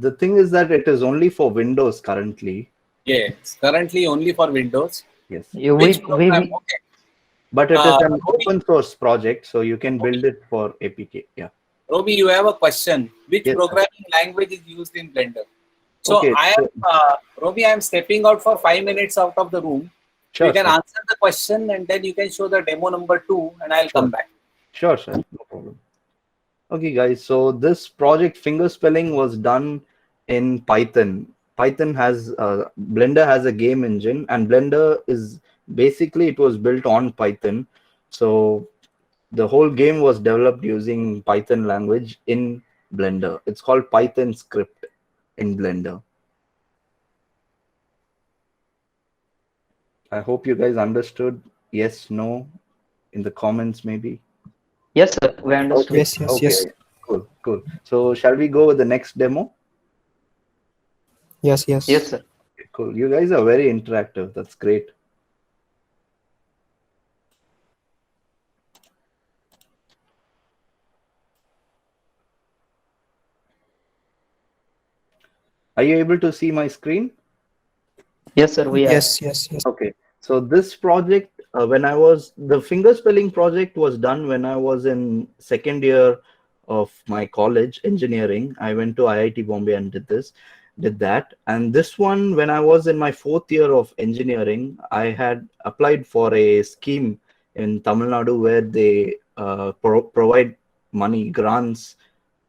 The thing is that it is only for Windows currently. Yes, currently only for Windows. Yes. Which program? Okay. But it is an open source project, so you can build it for APK. Yeah. Roby, you have a question. Which Yes, programming language is used in Blender? So Okay, Roby, I am stepping out for 5 minutes out of the room. Sure, You can sir. answer the question and then you can show the demo number 2 and I'll come back. Sure, sir. No problem. Okay, guys. So this project finger spelling was done in Python. Python has Blender has a game engine, and Blender is basically it was built on Python. So the whole game was developed using Python language in Blender. It's called Python script in Blender. I hope you guys understood. Yes, no, in the comments maybe. Yes, sir. We understood. Okay. Yes. Cool. So shall we go with the next demo? Yes. Yes, sir. Cool. You guys are very interactive. That's great. Are you able to see my screen? Yes, sir, we are. Yes. Okay. So this project, the finger spelling project was done when I was in second year of my college engineering. I went to IIT Bombay and did that. And this one, when I was in my fourth year of engineering, I had applied for a scheme in Tamil Nadu where they provide money, grants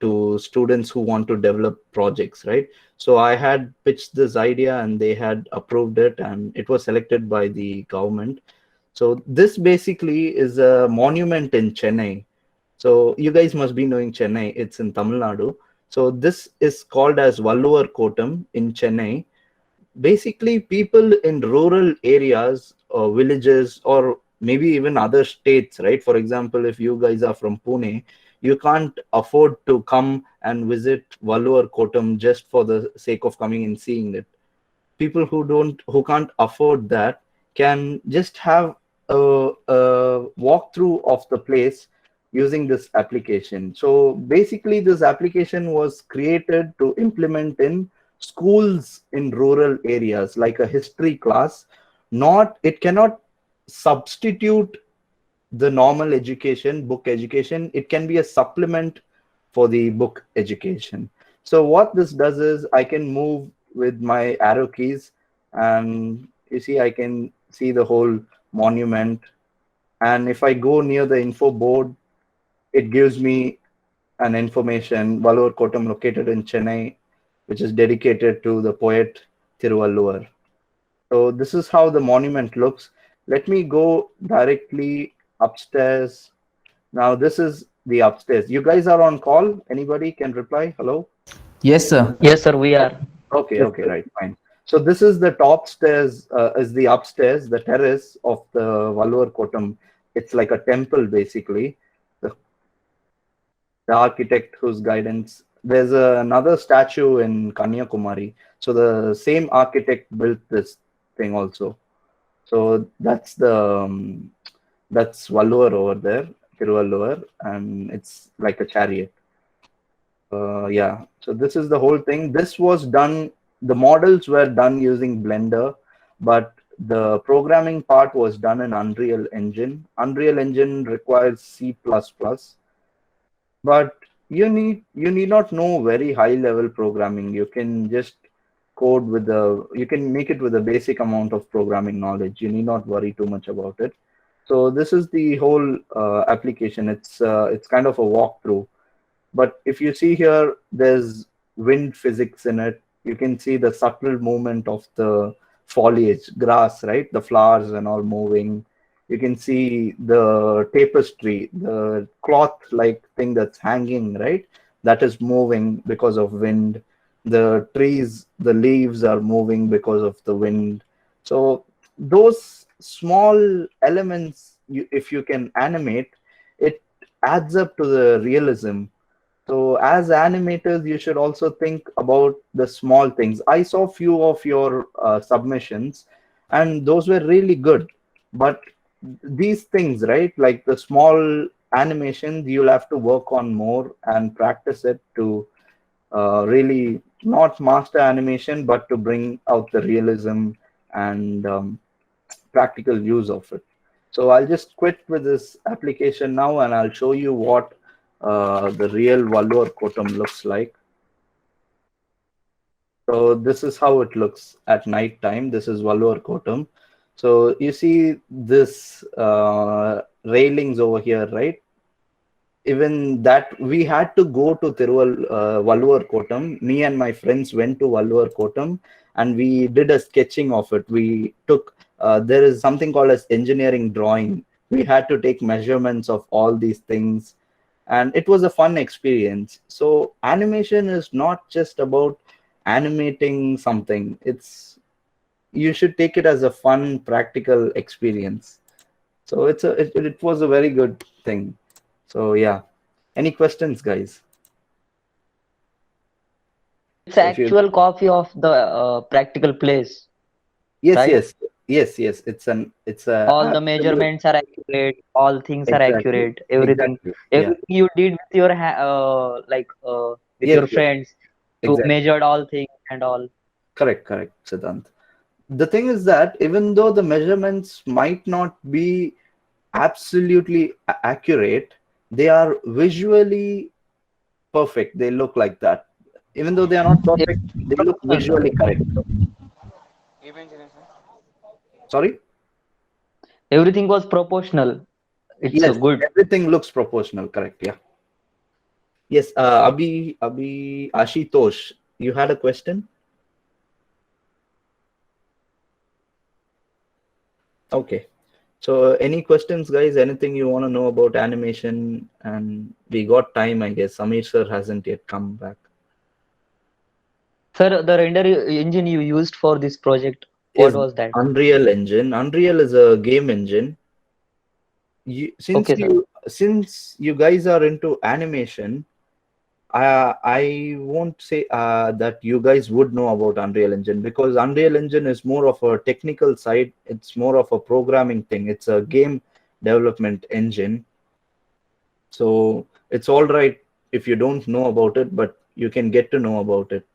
to students who want to develop projects, right? So I had pitched this idea and they had approved it and it was selected by the government. So this basically is a monument in Chennai. So you guys must be knowing Chennai, it's in Tamil Nadu. So this is called as Valluvar Kotam in Chennai. Basically, people in rural areas or villages or maybe even other states, right? For example, if you guys are from Pune, you can't afford to come and visit Valluvar Kotam just for the sake of coming and seeing it. People who can't afford that can just have a walkthrough of the place using this application. So basically, this application was created to implement in schools in rural areas, like a history class. It cannot substitute the normal education, book education. It can be a supplement for the book education. So what this does is I can move with my arrow keys and you see I can see the whole monument. And if I go near the info board, it gives me an information, Valluvar Kotam located in Chennai, which is dedicated to the poet Thiruvalluvar. So this is how the monument looks. Let me go directly upstairs. Now this is the upstairs. You guys are on call. Anybody can reply? Hello? Yes, sir. Yes, sir, we are. Okay, right, fine. So this is the top stairs, is the upstairs, the terrace of the Valluvar Kotam. It's like a temple, basically. The architect whose guidance. There's another statue in Kanyakumari. So the same architect built this thing also. So that's that's Valluvar over there, Thiruvalluvar, and it's like a chariot. Yeah, so this is the whole thing. This was done, the models were done using Blender, but the programming part was done in Unreal Engine. Unreal Engine requires C++, but you need not know very high level programming. You can just code you can make it with a basic amount of programming knowledge. You need not worry too much about it. So this is the whole application. It's kind of a walkthrough. But if you see here, there's wind physics in it. You can see the subtle movement of the foliage, grass, right? The flowers and all moving. You can see the tapestry, the cloth-like thing that's hanging, right? That is moving because of wind. The trees, the leaves are moving because of the wind. So those small elements, if you can animate, it adds up to the realism. So as animators, you should also think about the small things. I saw few of your submissions and those were really good. But these things, right, like the small animations, you'll have to work on more and practice it to really not master animation, but to bring out the realism and practical use of it. So I'll just quit with this application now and I'll show you what the real Valluvar Kotam looks like. So this is how it looks at night time. This is Valluvar Kotam. So you see this railings over here, right? Even that we had to go to Valluvar Kotam. Me and my friends went to Valluvar Kotam and we did a sketching of it. We took, there is something called as engineering drawing. We had to take measurements of all these things. And it was a fun experience. So animation is not just about animating something. You should take it as a fun, practical experience. So it was a very good thing. So yeah, any questions, guys? It's an actual copy of the practical place. Yes, right? yes. It's a All the absolute, measurements are accurate, all things are exactly, accurate, everything exactly. Yeah. you did with your with Yes, your yes, friends, you exactly. measured all things and all. Correct, Siddhant. The thing is that even though the measurements might not be absolutely accurate, they are visually perfect. They look like that. Even though they are not perfect, they look visually correct. Sorry? Everything was proportional. It's Yes, good. everything looks proportional. Correct. Yeah. Yes. Ashutosh, you had a question? Okay. So, any questions, guys? Anything you want to know about animation? And we got time, I guess. Samir sir hasn't yet come back. Sir, the render engine you used for this project, what Is was that? Unreal Engine. Unreal is a game engine. Okay, sir. Since you guys are into animation, I won't say that you guys would know about Unreal Engine, because Unreal Engine is more of a technical side. It's more of a programming thing. It's a game development engine. So it's all right if you don't know about it, but you can get to know about it.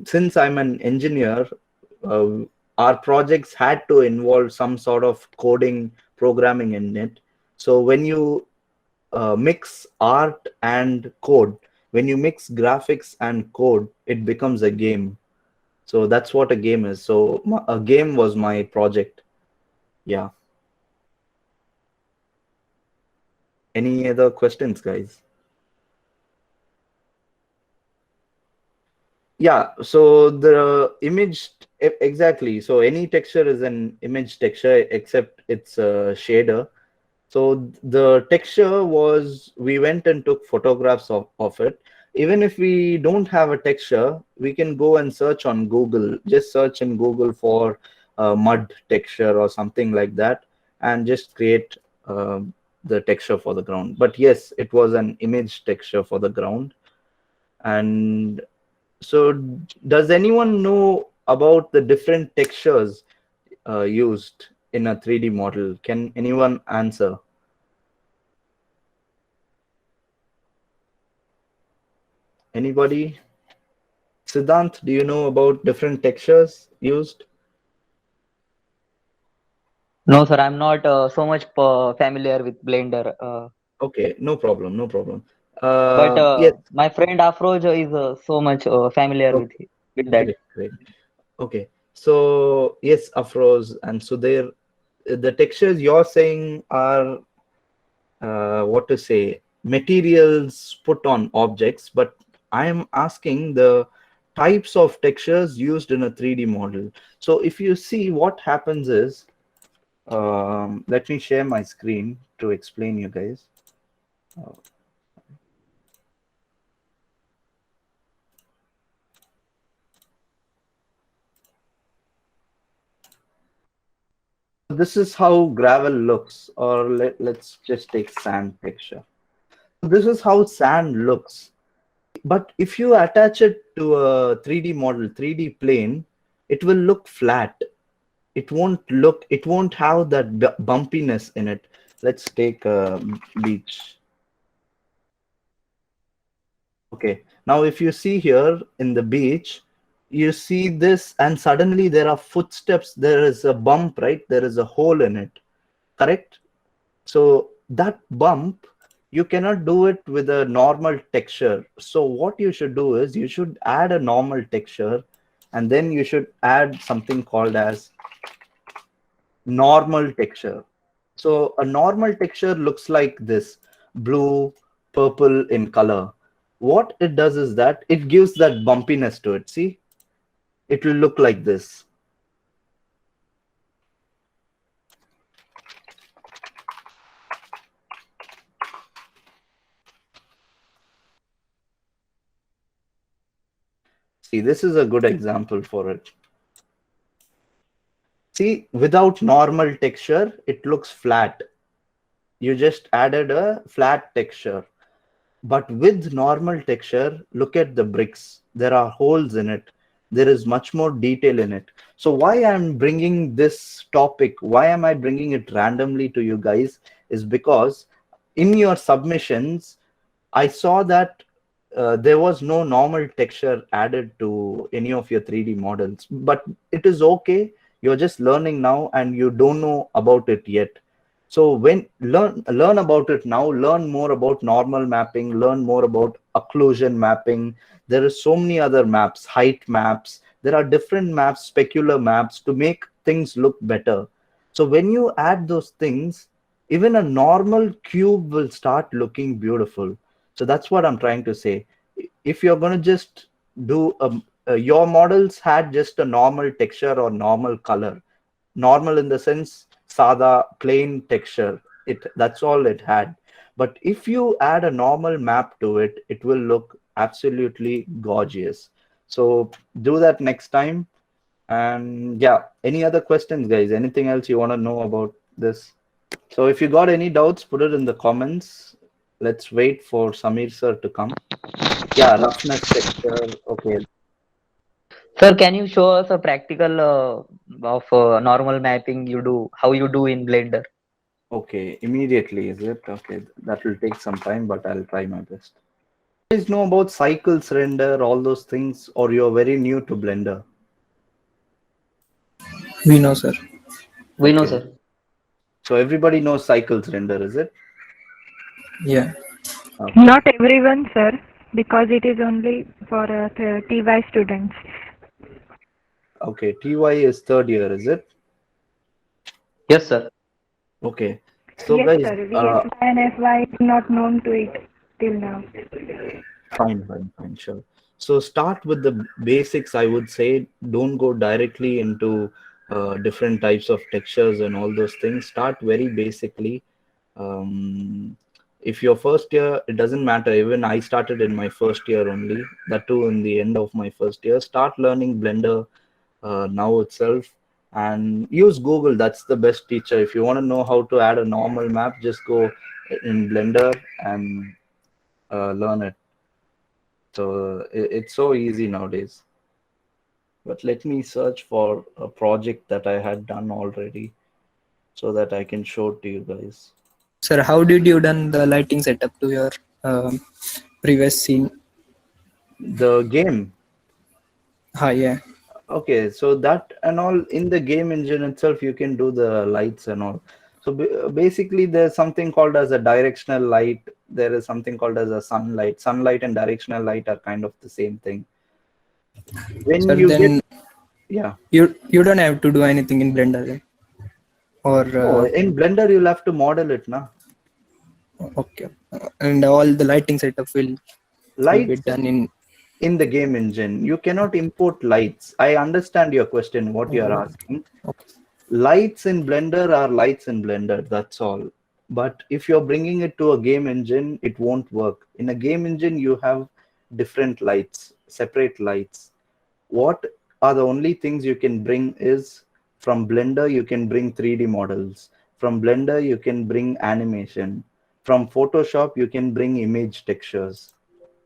Since I'm an engineer, uh, our projects had to involve some sort of coding, programming in it. So when you mix art and code, when you mix graphics and code, it becomes a game. So that's what a game is. So a game was my project. Yeah. Any other questions, guys? Yeah, so the image, exactly. So any texture is an image texture, except it's a shader. So the texture was, we went and took photographs of it. Even if we don't have a texture, we can go and search on Google. Just search in Google for mud texture or something like that, and just create the texture for the ground. But yes, it was an image texture for the ground. And so, does anyone know about the different textures used in a 3D model? Can anyone answer? Anybody? Siddhant, do you know about different textures used? No, sir, I'm not so much familiar with Blender. Okay, no problem, no problem. But Yes, my friend Afroj is so much familiar with okay, that. great. Okay, so yes, Afroz and Sudhir, the textures you're saying are what to say, materials put on objects, but I am asking the types of textures used in a 3D model. So if you see, what happens is, let me share my screen to explain you guys. This is how gravel looks, or let's just take sand texture. This is how sand looks. But if you attach it to a 3D model, 3D plane, it will look flat. It won't have that bumpiness in it. Let's take a beach. Okay, now if you see here in the beach, you see this, and suddenly there are footsteps, there is a bump, right? There is a hole in it, correct? So that bump, you cannot do it with a normal texture. So what you should do is you should add a normal texture, and then you should add something called as normal texture. So a normal texture looks like this, blue, purple in color. What it does is that it gives that bumpiness to it. See, it will look like this. See, this is a good example for it. See, without normal texture, it looks flat. You just added a flat texture. But with normal texture, look at the bricks. There are holes in it. there is much more detail in it. So why I'm bringing this topic, why am I bringing it randomly to you guys, is because in your submissions, I saw that there was no normal texture added to any of your 3D models, but it is okay. You're just learning now and you don't know about it yet. So when learn about it now, learn more about normal mapping, learn more about occlusion mapping. There are so many other maps, height maps. There are different maps, specular maps to make things look better. So when you add those things, even a normal cube will start looking beautiful. So that's what I'm trying to say. If you're going to just do your models had just a normal texture or normal color, normal in the sense sada plain texture, that's all it had. But if you add a normal map to it, it will look absolutely gorgeous. So do that next time. And yeah, any other questions, guys? Anything else you want to know about this? So if you got any doubts, put it in the comments. Let's wait for Samir sir to come. Yeah, roughness texture. Okay. Sir, can you show us a practical of normal mapping you do, how you do in Blender? Okay, immediately, is it? Okay, that will take some time, but I'll try my best. You guys know about cycles render, all those things, or you're very new to Blender? We know, sir. We know, Okay. sir. So everybody knows cycles render, is it? Yeah. Okay. Not everyone, sir, because it is only for TY students. Okay, TY is third year, is it? Yes, sir. Okay. So Yes, guys, sir. VFY and FY is not known to it till now. fine, sure. So start with the basics, I would say. Don't go directly into different types of textures and all those things. Start very basically. If your first year, it doesn't matter. Even I started in my first year only, that too in the end of my first year. Start learning Blender now itself and use Google. That's the best teacher. If you want to know how to add a normal map, just go in Blender and learn it. So it's so easy nowadays. But let me search for a project that I had done already so that I can show it to you guys. Sir, how did you done the lighting setup to your previous scene? The game. Yeah. Okay, so that and all in the game engine itself, you can do the lights and all. So basically, there's something called as a directional light. There is something called as a sunlight. Sunlight and directional light are kind of the same thing. When Sir, you then yeah, you don't have to do anything in Blender then, or in Blender you'll have to model it, na. okay, and all the lighting setup will be done in the game engine. You cannot import lights. I understand your question, what you are asking. Okay. Lights in Blender are lights in Blender, that's all. But if you're bringing it to a game engine, it won't work. In a game engine, you have different lights, separate lights. What are the only things you can bring is from Blender, you can bring 3D models. From Blender, you can bring animation. From Photoshop, you can bring image textures.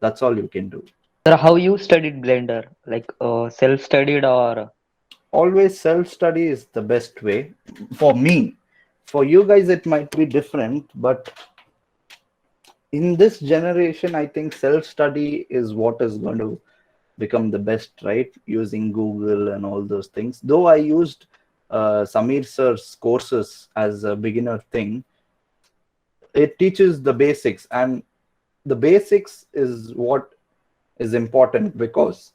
That's all you can do. Sir, how you studied Blender? Like self-studied or? Always self-study is the best way for me. For you guys, it might be different, but in this generation, I think self-study is what is going to become the best, right? Using Google and all those things. Though I used Samir sir's courses as a beginner thing, it teaches the basics, and the basics is what is important because,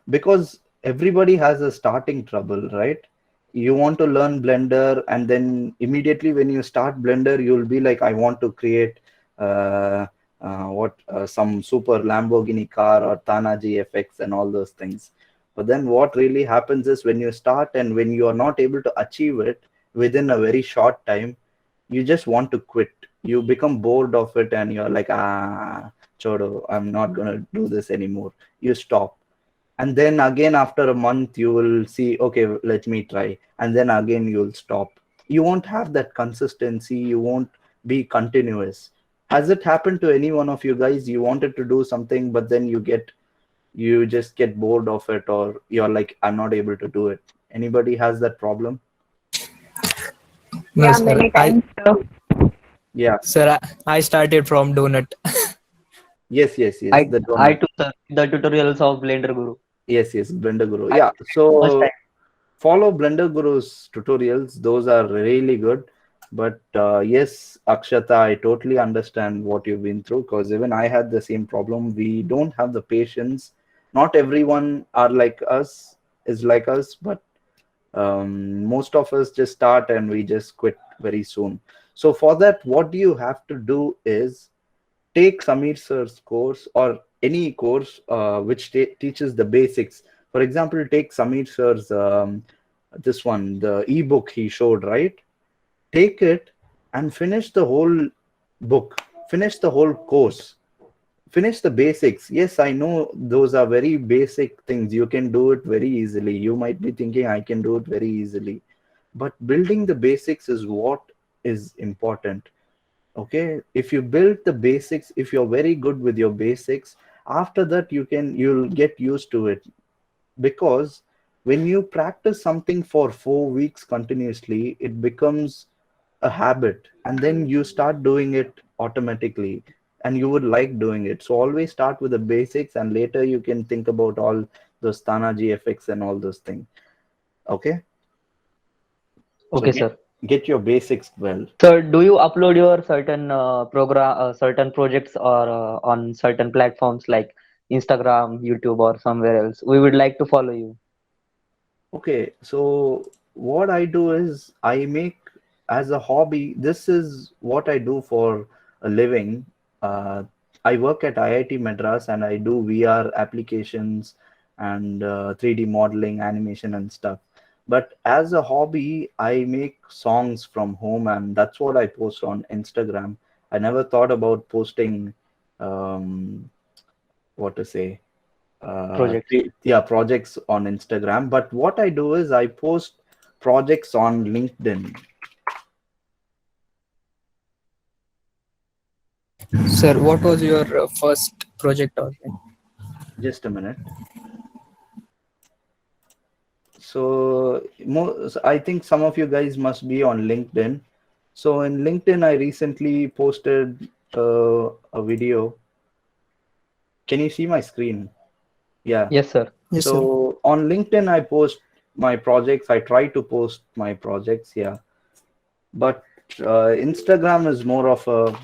because everybody has a starting trouble, right? You want to learn Blender, and then immediately when you start Blender, you'll be like, I want to create some super Lamborghini car or Tanaji FX and all those things. But then what really happens is when you start and when you are not able to achieve it within a very short time, you just want to quit. You become bored of it and you're like, chodo, I'm not going to do this anymore. You stop. And then again, after a month, you will see, okay, let me try. And then again, you'll stop. You won't have that consistency. You won't be continuous. Has it happened to any one of you guys? You wanted to do something, but then you get you just get bored of it, or you're like, I'm not able to do it? Anybody has that problem? Yeah, many times. Yeah. Sir, I started from donut. Yes. I The I donut. took the tutorials of Blender Guru. Yes, Blender Guru. I Yeah. first So time. follow Blender Guru's tutorials. Those are really good. But yes, Akshata, I totally understand what you've been through, because even I had the same problem. We don't have the patience. Not everyone are like us, is like us, but most of us just start and we just quit very soon. So for that, what you have to do is take Samir sir's course, or any course which teaches the basics. For example, take Samir sir's this one, the ebook he showed, right? Take it and finish the whole book, finish the whole course, finish the basics. Yes, I know those are very basic things. You can do it very easily. You might be thinking, I can do it very easily. But building the basics is what is important. Okay, if you build the basics, if you're very good with your basics, after that you'll get used to it. Because when you practice something for 4 weeks continuously, it becomes a habit, and then you start doing it automatically, and you would like doing it. So always start with the basics, and later you can think about all those Tanaji effects and all those things. Okay. Okay, So sir. get your basics well. So do you upload your certain certain projects or on certain platforms like Instagram, YouTube, or somewhere else? We would like to follow you. Okay, so what I do is I make as a hobby. This is what I do for a living. Uh, I work at IIT Madras and I do VR applications and 3D modeling, animation, and stuff. But as a hobby, I make songs from home, and that's what I post on Instagram. I never thought about posting, what to say, Projects. projects on Instagram. But what I do is I post projects on LinkedIn. Sir, what was your first project on? Just a minute. So I think some of you guys must be on LinkedIn. So in LinkedIn, I recently posted a video. Can you see my screen? Yeah. Yes, sir. Yes, So sir. on LinkedIn, I post my projects. I try to post my projects. Yeah. But Instagram is more of a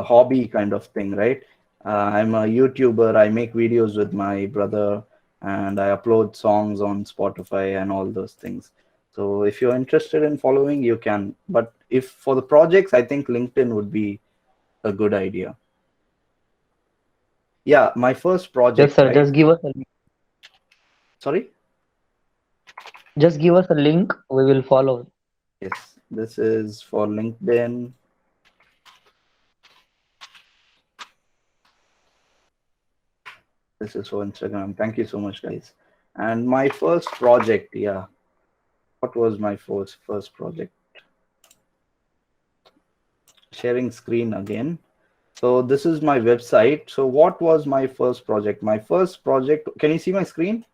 hobby kind of thing, right? I'm a YouTuber. I make videos with my brother, and I upload songs on Spotify and all those things. So if you're interested in following, you can. But if for the projects, I think LinkedIn would be a good idea. Yeah, my first project. Yes, sir. Right? Just give us a link. Sorry? Just give us a link. We will follow. Yes, this is for LinkedIn. This is for Instagram. Thank you so much, guys. And my first project, yeah. What was my first project? Sharing screen again. So this is my website. So what was my first project? My first project, can you see my screen?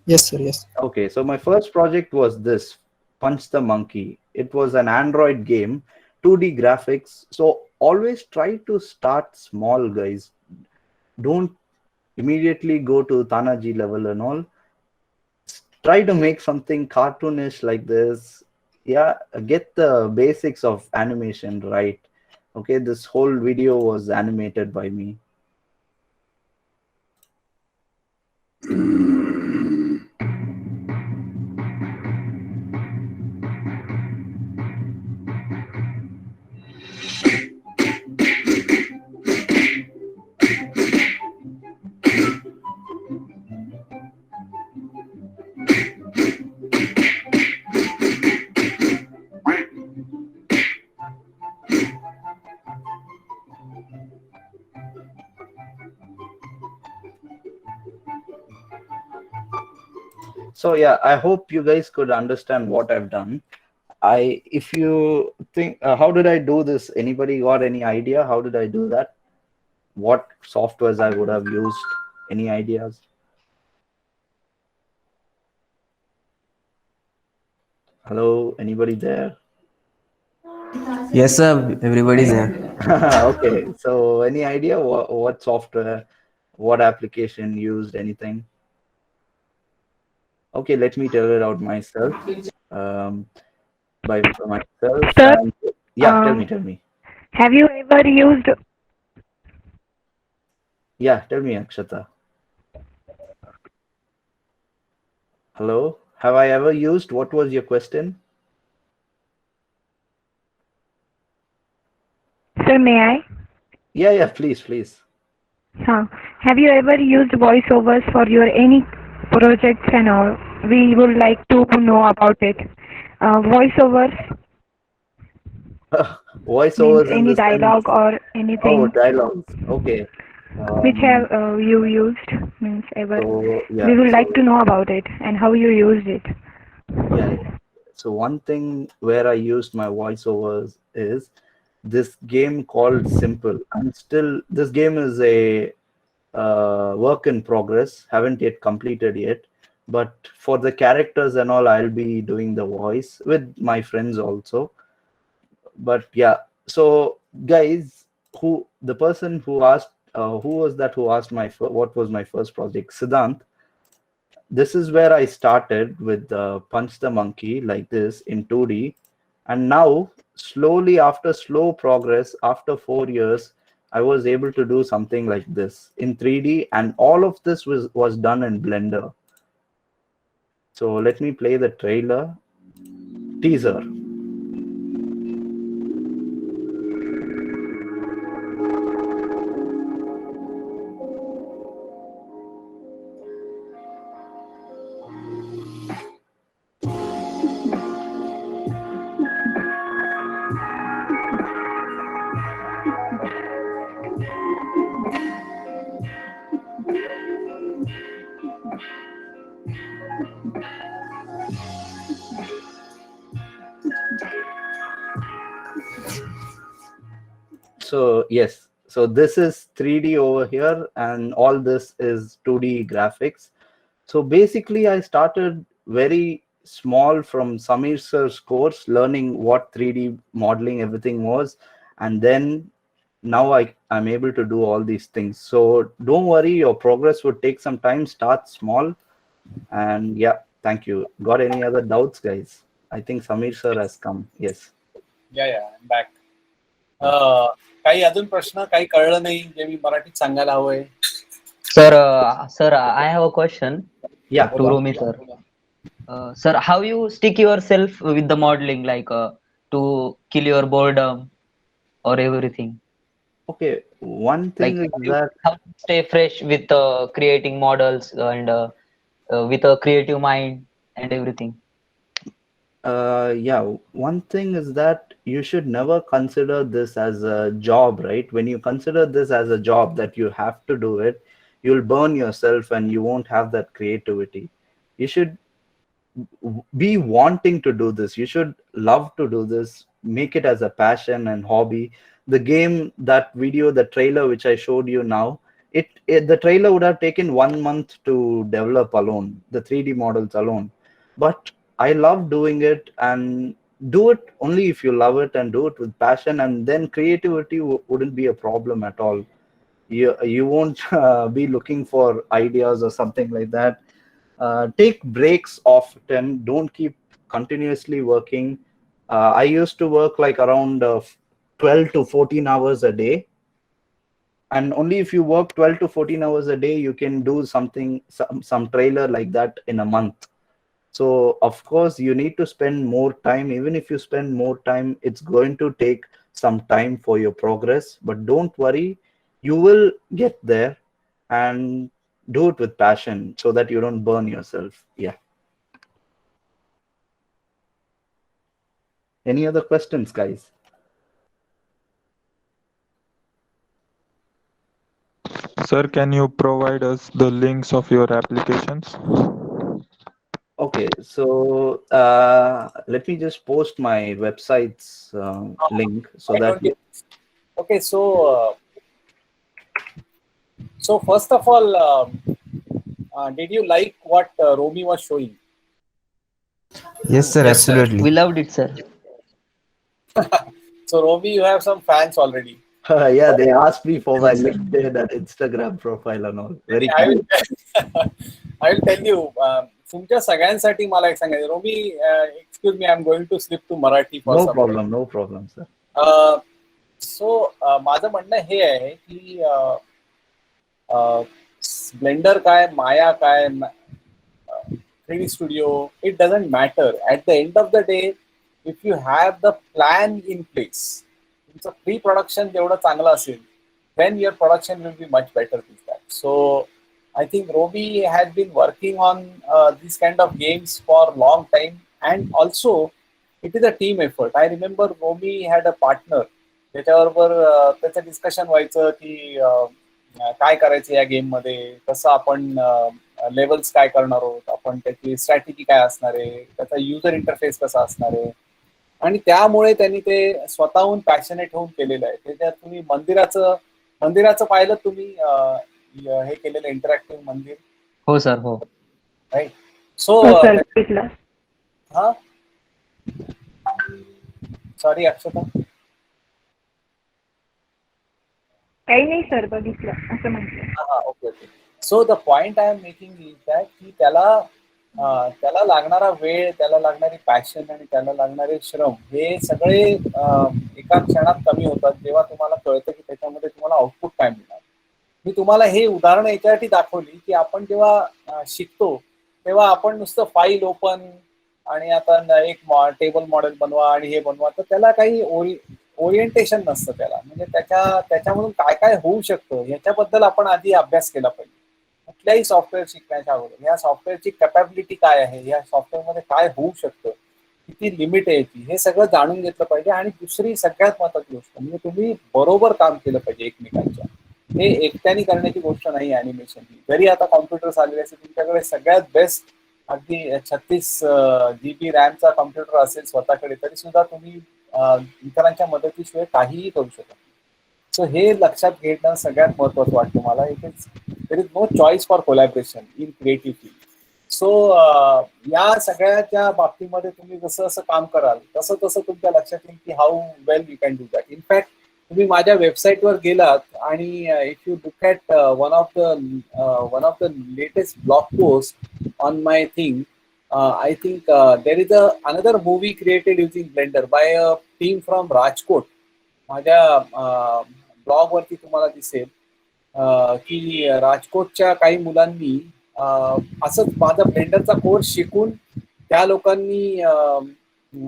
Yes, sir. Yes. Okay, so my first project was this, Punch the Monkey. It was an Android game, 2D graphics. So always try to start small, guys. Don't immediately go to Tanaji level and all. Try to make something cartoonish like this. Yeah, get the basics of animation right. Okay, this whole video was animated by me. So yeah, I hope you guys could understand what I've done. If you think, how did I do this? Anybody got any idea? How did I do that? what softwares I would have used. Any ideas? Hello, anybody there? Yes, sir. Everybody's there. Okay, so any idea what software, what application used, anything? Okay, let me tell it out myself. By myself. Sir, Yeah, tell me. have you ever used? Yeah, tell me, Akshata. Hello, have I ever used? What was your question? Sir, may I? Yeah, please. Have you ever used voiceovers for your any projects and all? We would like to know about it. Voiceovers Voiceovers means in any the sense. dialogue or Oh, anything dialogues. Okay. which have you used means ever. So yeah. We would like to know about it and how you used it. Yeah. So one thing where I used my voiceovers is this game called Simple. This game is a work in progress. Haven't yet completed yet. But for the characters and all, I'll be doing the voice with my friends also. But yeah, so guys, the person who asked, who was that who asked what was my first project? Siddhant. This is where I started with Punch the Monkey like this in 2D, and now slowly, after slow progress, after 4 years, I was able to do something like this in 3D, and all of this was done in Blender. So let me play the teaser. So yes, so this is 3D over here, and all this is 2D graphics. So basically, I started very small from Samir sir's course, learning what 3D modeling everything was, and then now I'm able to do all these things. So don't worry, your progress would take some time. Start small, and yeah, thank you. Got any other doubts, guys? I think Samir sir has come. Yes. Yeah, I'm back. काही अजून प्रश्न काही कळलं नाही जे मी मराठीत सांगायला हवंय. Sir, I have a question. Yeah. To Romi sir. Sir, how you stick yourself with the modeling, like to kill your boredom or everything? Okay, one thing Like is that how to stay fresh with creating models and with a creative mind and everything. yeah, one thing is that you should never consider this as a job, right? When you consider this as a job that you have to do it, you'll burn yourself and you won't have that creativity. You should be wanting to do this. You should love to do this, make it as a passion and hobby. The game, that video, the trailer which I showed you now, the trailer would have taken 1 month to develop alone, the 3D models alone. But I love doing it, and do it only if you love it and do it with passion, and then creativity wouldn't be a problem at all. You won't be looking for ideas or something like that. Take breaks often. Don't keep continuously working. I used to work like around 12 to 14 hours a day, and only if you work 12 to 14 hours a day, you can do some trailer like that in a month. So of course you need to spend more time. Even if you spend more time, it's going to take some time for your progress, but don't worry, you will get there, and do it with passion so that you don't burn yourself. Yeah. Any other questions, guys? Sir, can you provide us the links of your applications? Okay, so let me just post my website's link so that Okay, so So first of all, did you like what Romy was showing? Yes, sir. Yes, sir. Absolutely. We loved it, sir. So Romy, you have some fans already. Yeah, they asked me for my LinkedIn and Instagram profile and all. Very I will, kind. I will tell you. तुमच्या सगळ्यांसाठी मला एक सांगायचं. Romi, excuse me, I am going to slip to Marathi for No some problem, no problem, sir. So माझं म्हणणं हे आहे की blender काय, माया काय, 3D studio, it doesn't matter. At the end of the day, if you have the plan in place, तुमचं pre production जेवढं चांगलं असेल, then your production will be much better with that. So I think Robi has been working on these kind of games for a long time, and also it is a team effort. I remember Robi had a partner. त्याच्याबरोबर त्याचं discussion व्हायचं की काय करायचं या game मध्ये, कसं आपण लेवल्स काय करणार आहोत, आपण त्याची स्ट्रॅटेजी काय असणार आहे, त्याचा युजर इंटरफेस कसा असणार आहे. आणि त्यामुळे त्यांनी ते स्वतःहून पॅशनेट होऊन केलेलं आहे. त्याच्यात तुम्ही मंदिराचं पाहिलं तुम्ही, हे केलेलं इंटरॅक्टिव्ह मंदिर. हो सर, हो. राईट. सो हा, सॉरी अक्षता. काही नाही सर, बघितलं असं म्हटलं. हा, okay okay. So the point I am making is that की त्याला लागणारा वेळ, त्याला लागणारी पॅशन आणि त्याला लागणारे श्रम हे सगळे एका क्षणात कमी होतात जेव्हा तुम्हाला कळतं की त्याच्यामध्ये तुम्हाला आउटपुट काय मिळणार. मी तुम्हाला हे उदाहरण याच्यासाठी दाखवली की आपण जेव्हा शिकतो तेव्हा आपण नुसतं फाईल ओपन आणि आता एक टेबल मॉडेल बनवा आणि हे बनवा, तर त्याला काही ओरिएंटेशन नसतं त्याला. म्हणजे त्याच्यामधून काय काय होऊ शकतं याच्याबद्दल आपण आधी अभ्यास केला पाहिजे. कुठल्याही सॉफ्टवेअर शिकण्याच्या अगोदर या सॉफ्टवेअरची कॅपॅबिलिटी काय आहे, या सॉफ्टवेअरमध्ये काय होऊ शकतं, किती लिमिट आहे ती, हे सगळं जाणून घेतलं पाहिजे. आणि दुसरी सगळ्यात महत्त्वाची गोष्ट म्हणजे तुम्ही बरोबर काम केलं पाहिजे एकमेकांच्या. हे एकट्याने करण्याची गोष्ट नाही ॲनिमेशन. जरी आता कॉम्प्युटर्स आलेले असेल, तुमच्याकडे सगळ्यात बेस्ट अगदी 36 GB रॅमचा कॉम्प्युटर असेल स्वतःकडे, तरी सुद्धा तुम्ही इतरांच्या मदतीशिवाय काहीही करू शकता. सो हे लक्षात घेणं सगळ्यात महत्त्वाचं वाटतं मला. There is no choice for collaboration in creative field. So या सगळ्याच्या बाबतीमध्ये तुम्ही जसं जसं काम कराल तसं तसं तुमच्या लक्षात येईल की how well you can do that. In fact तुम्ही माझ्या वेबसाईटवर गेलात आणि if you look at one of the latest blog post on my thing, I think there is another movie created using Blender by a team from Rajkot. माझ्या ब्लॉगवरती तुम्हाला दिसेल की राजकोटच्या काही मुलांनी असंच माझा ब्लेंडरचा कोर्स शिकून त्या लोकांनी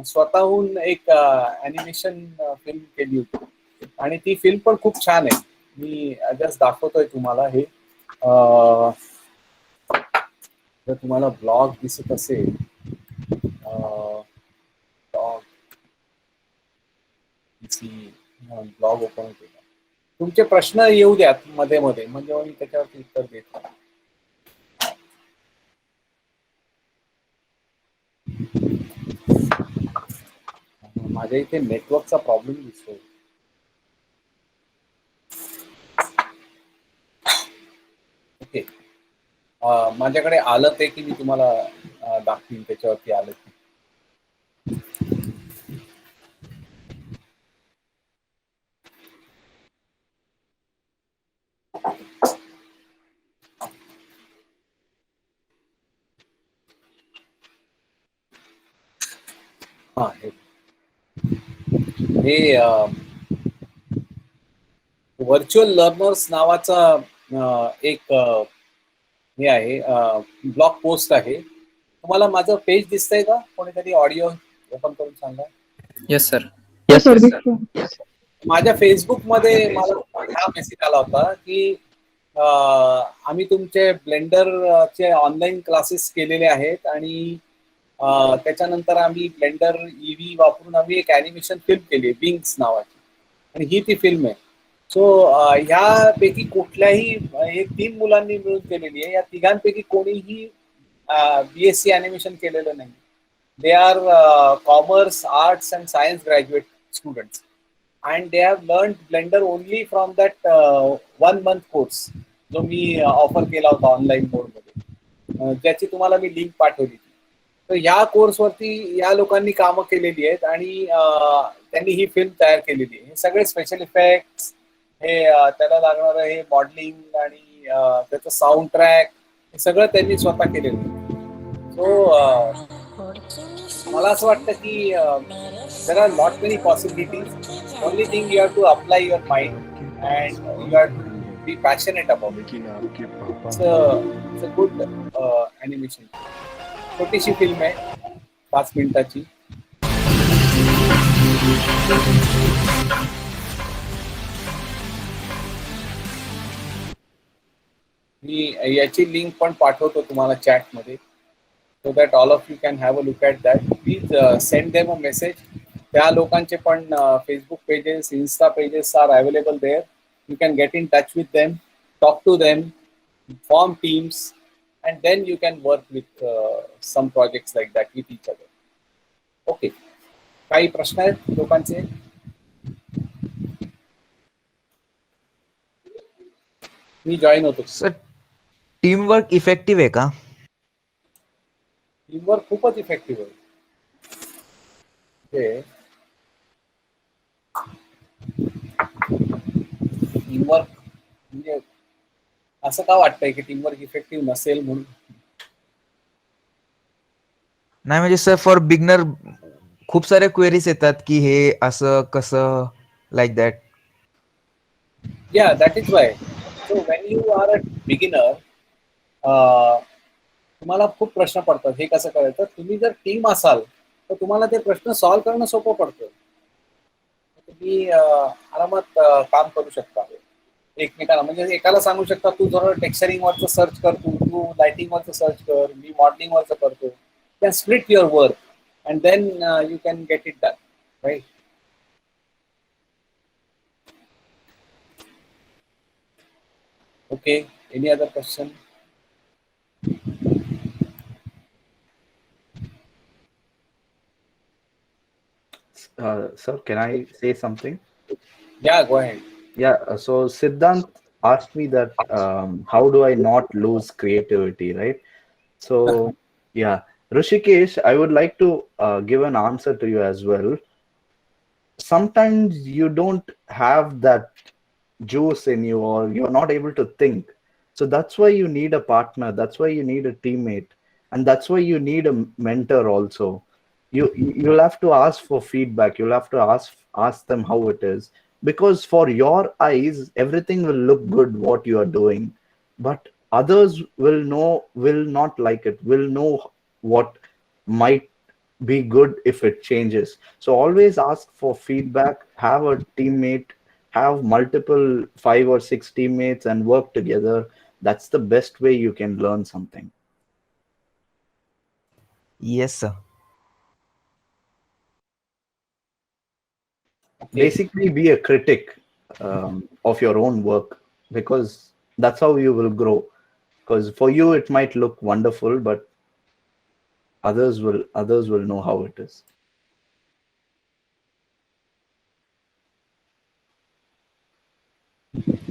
स्वतःहून एक ॲनिमेशन फिल्म केली होती आणि ती फिल्म पण खूप छान आहे. मी जस्ट दाखवतोय तुम्हाला हे. जर तुम्हाला ब्लॉग दिसत असेल, ब्लॉग ओपन केला, तुमचे प्रश्न येऊ द्यात मध्ये मध्ये, म्हणजे मी त्याच्यावरती उत्तर देतो. माझ्या इथे नेटवर्कचा प्रॉब्लेम दिसतोय. ओके, माझ्याकडे आलं ते की मी तुम्हाला दाखवीन त्याच्यावरती आलं की. हा, हे व्हर्च्युअल लर्नर्स नावाचा एक हे आहे, ब्लॉग पोस्ट आहे. तुम्हाला माझं पेज दिसतंय का? कोणीतरी ऑडिओ ओपन करून सांगा. Yes sir. Yes, sir. माझ्या फेसबुक मध्ये मला हा मेसेज आला होता की आम्ही तुमचे ब्लेंडरचे ऑनलाईन क्लासेस केलेले आहेत आणि त्याच्यानंतर आम्ही ब्लेंडर EV वापरून आम्ही एक ॲनिमेशन फिल्म केली आहे विंग्स नावाची, आणि ही ती फिल्म आहे. सो ह्यापैकी कुठल्याही 3 मुलांनी मिळून केलेली आहे. या तिघांपैकी कोणीही BSc ॲनिमेशन केलेलं नाही. They are commerce, arts and science graduate students, and they have learned Blender only from that 1 month course. जो मी ऑफर केला होता ऑनलाईन मोडमध्ये, ज्याची तुम्हाला मी लिंक पाठवली. तर ह्या कोर्सवरती या लोकांनी कामं केलेली आहेत आणि त्यांनी ही फिल्म तयार केलेली आहे. हे सगळे स्पेशल इफेक्ट्स, हे त्याला लागणारं हे मॉडेलिंग आणि त्याचं साऊंड ट्रॅक, हे सगळं त्यांनी स्वतः केलेलं आहे. सो मला असं वाटतं की there are not many possibilities. Only thing you have to apply your mind and you have to be passionate about it. It's a good animation. छोटीशी फिल्म आहे, 5 मिनिटाची. मी याची लिंक पण पाठवतो तुम्हाला चॅटमध्ये, so that all of you can have a look at that. Please send them a message. त्या लोकांचे पण Facebook pages, Insta pages are available there. You can get in touch with them, talk to them, form teams, and then you can work with some projects like that with each other. Okay. काही प्रश्न आहेत लोकांचे? मी join होतो. Sir teamwork effective आहे का? Teamwork खूपच effective आहे. Teamwork म्हणजे असं का वाटतंय की टीमवर्क इफेक्टिव्ह नसेल म्हणून? नाही म्हणजे सर फॉर बिगनर खूप सारे क्वेरीज येतात की हे असं कसं, like that. Yeah, that is why. So when you are a beginner, तुम्हाला खूप प्रश्न पडतात हे कसं करायचं. तुम्ही जर टीम असाल तर तुम्हाला ते प्रश्न सॉल्व्ह करणं सोपं पडतं. तुम्ही आरामात काम करू शकता एकमेकाला. म्हणजे एकाला सांगू शकता तू जर टेक्स्चरिंग वरचं सर्च कर, तू लाइटिंग वरचं सर्च कर, मी मॉडेलिंग वरचं करतो. Can split your work and then you can get it done, right? Okay, any other question? Sir, can I say something? Yeah, go ahead. Yeah, so Siddhant asked me that how do I not lose creativity, right? So, yeah, Rishikesh, I would like to give an answer to you as well. Sometimes you don't have that juice in you, or you're not able to think. So that's why you need a partner. That's why you need a teammate, and that's why you need a mentor also. You'll have to ask for feedback. You'll have to ask them how it is, because for your eyes everything will look good what you are doing, but others will not like it, will know what might be good if it changes. So always ask for feedback, have a teammate, have multiple 5 or 6 teammates and work together. That's the best way you can learn something. Yes, sir. Basically be a critic of your own work, because that's how you will grow. Because for you it might look wonderful, but others will know how it is.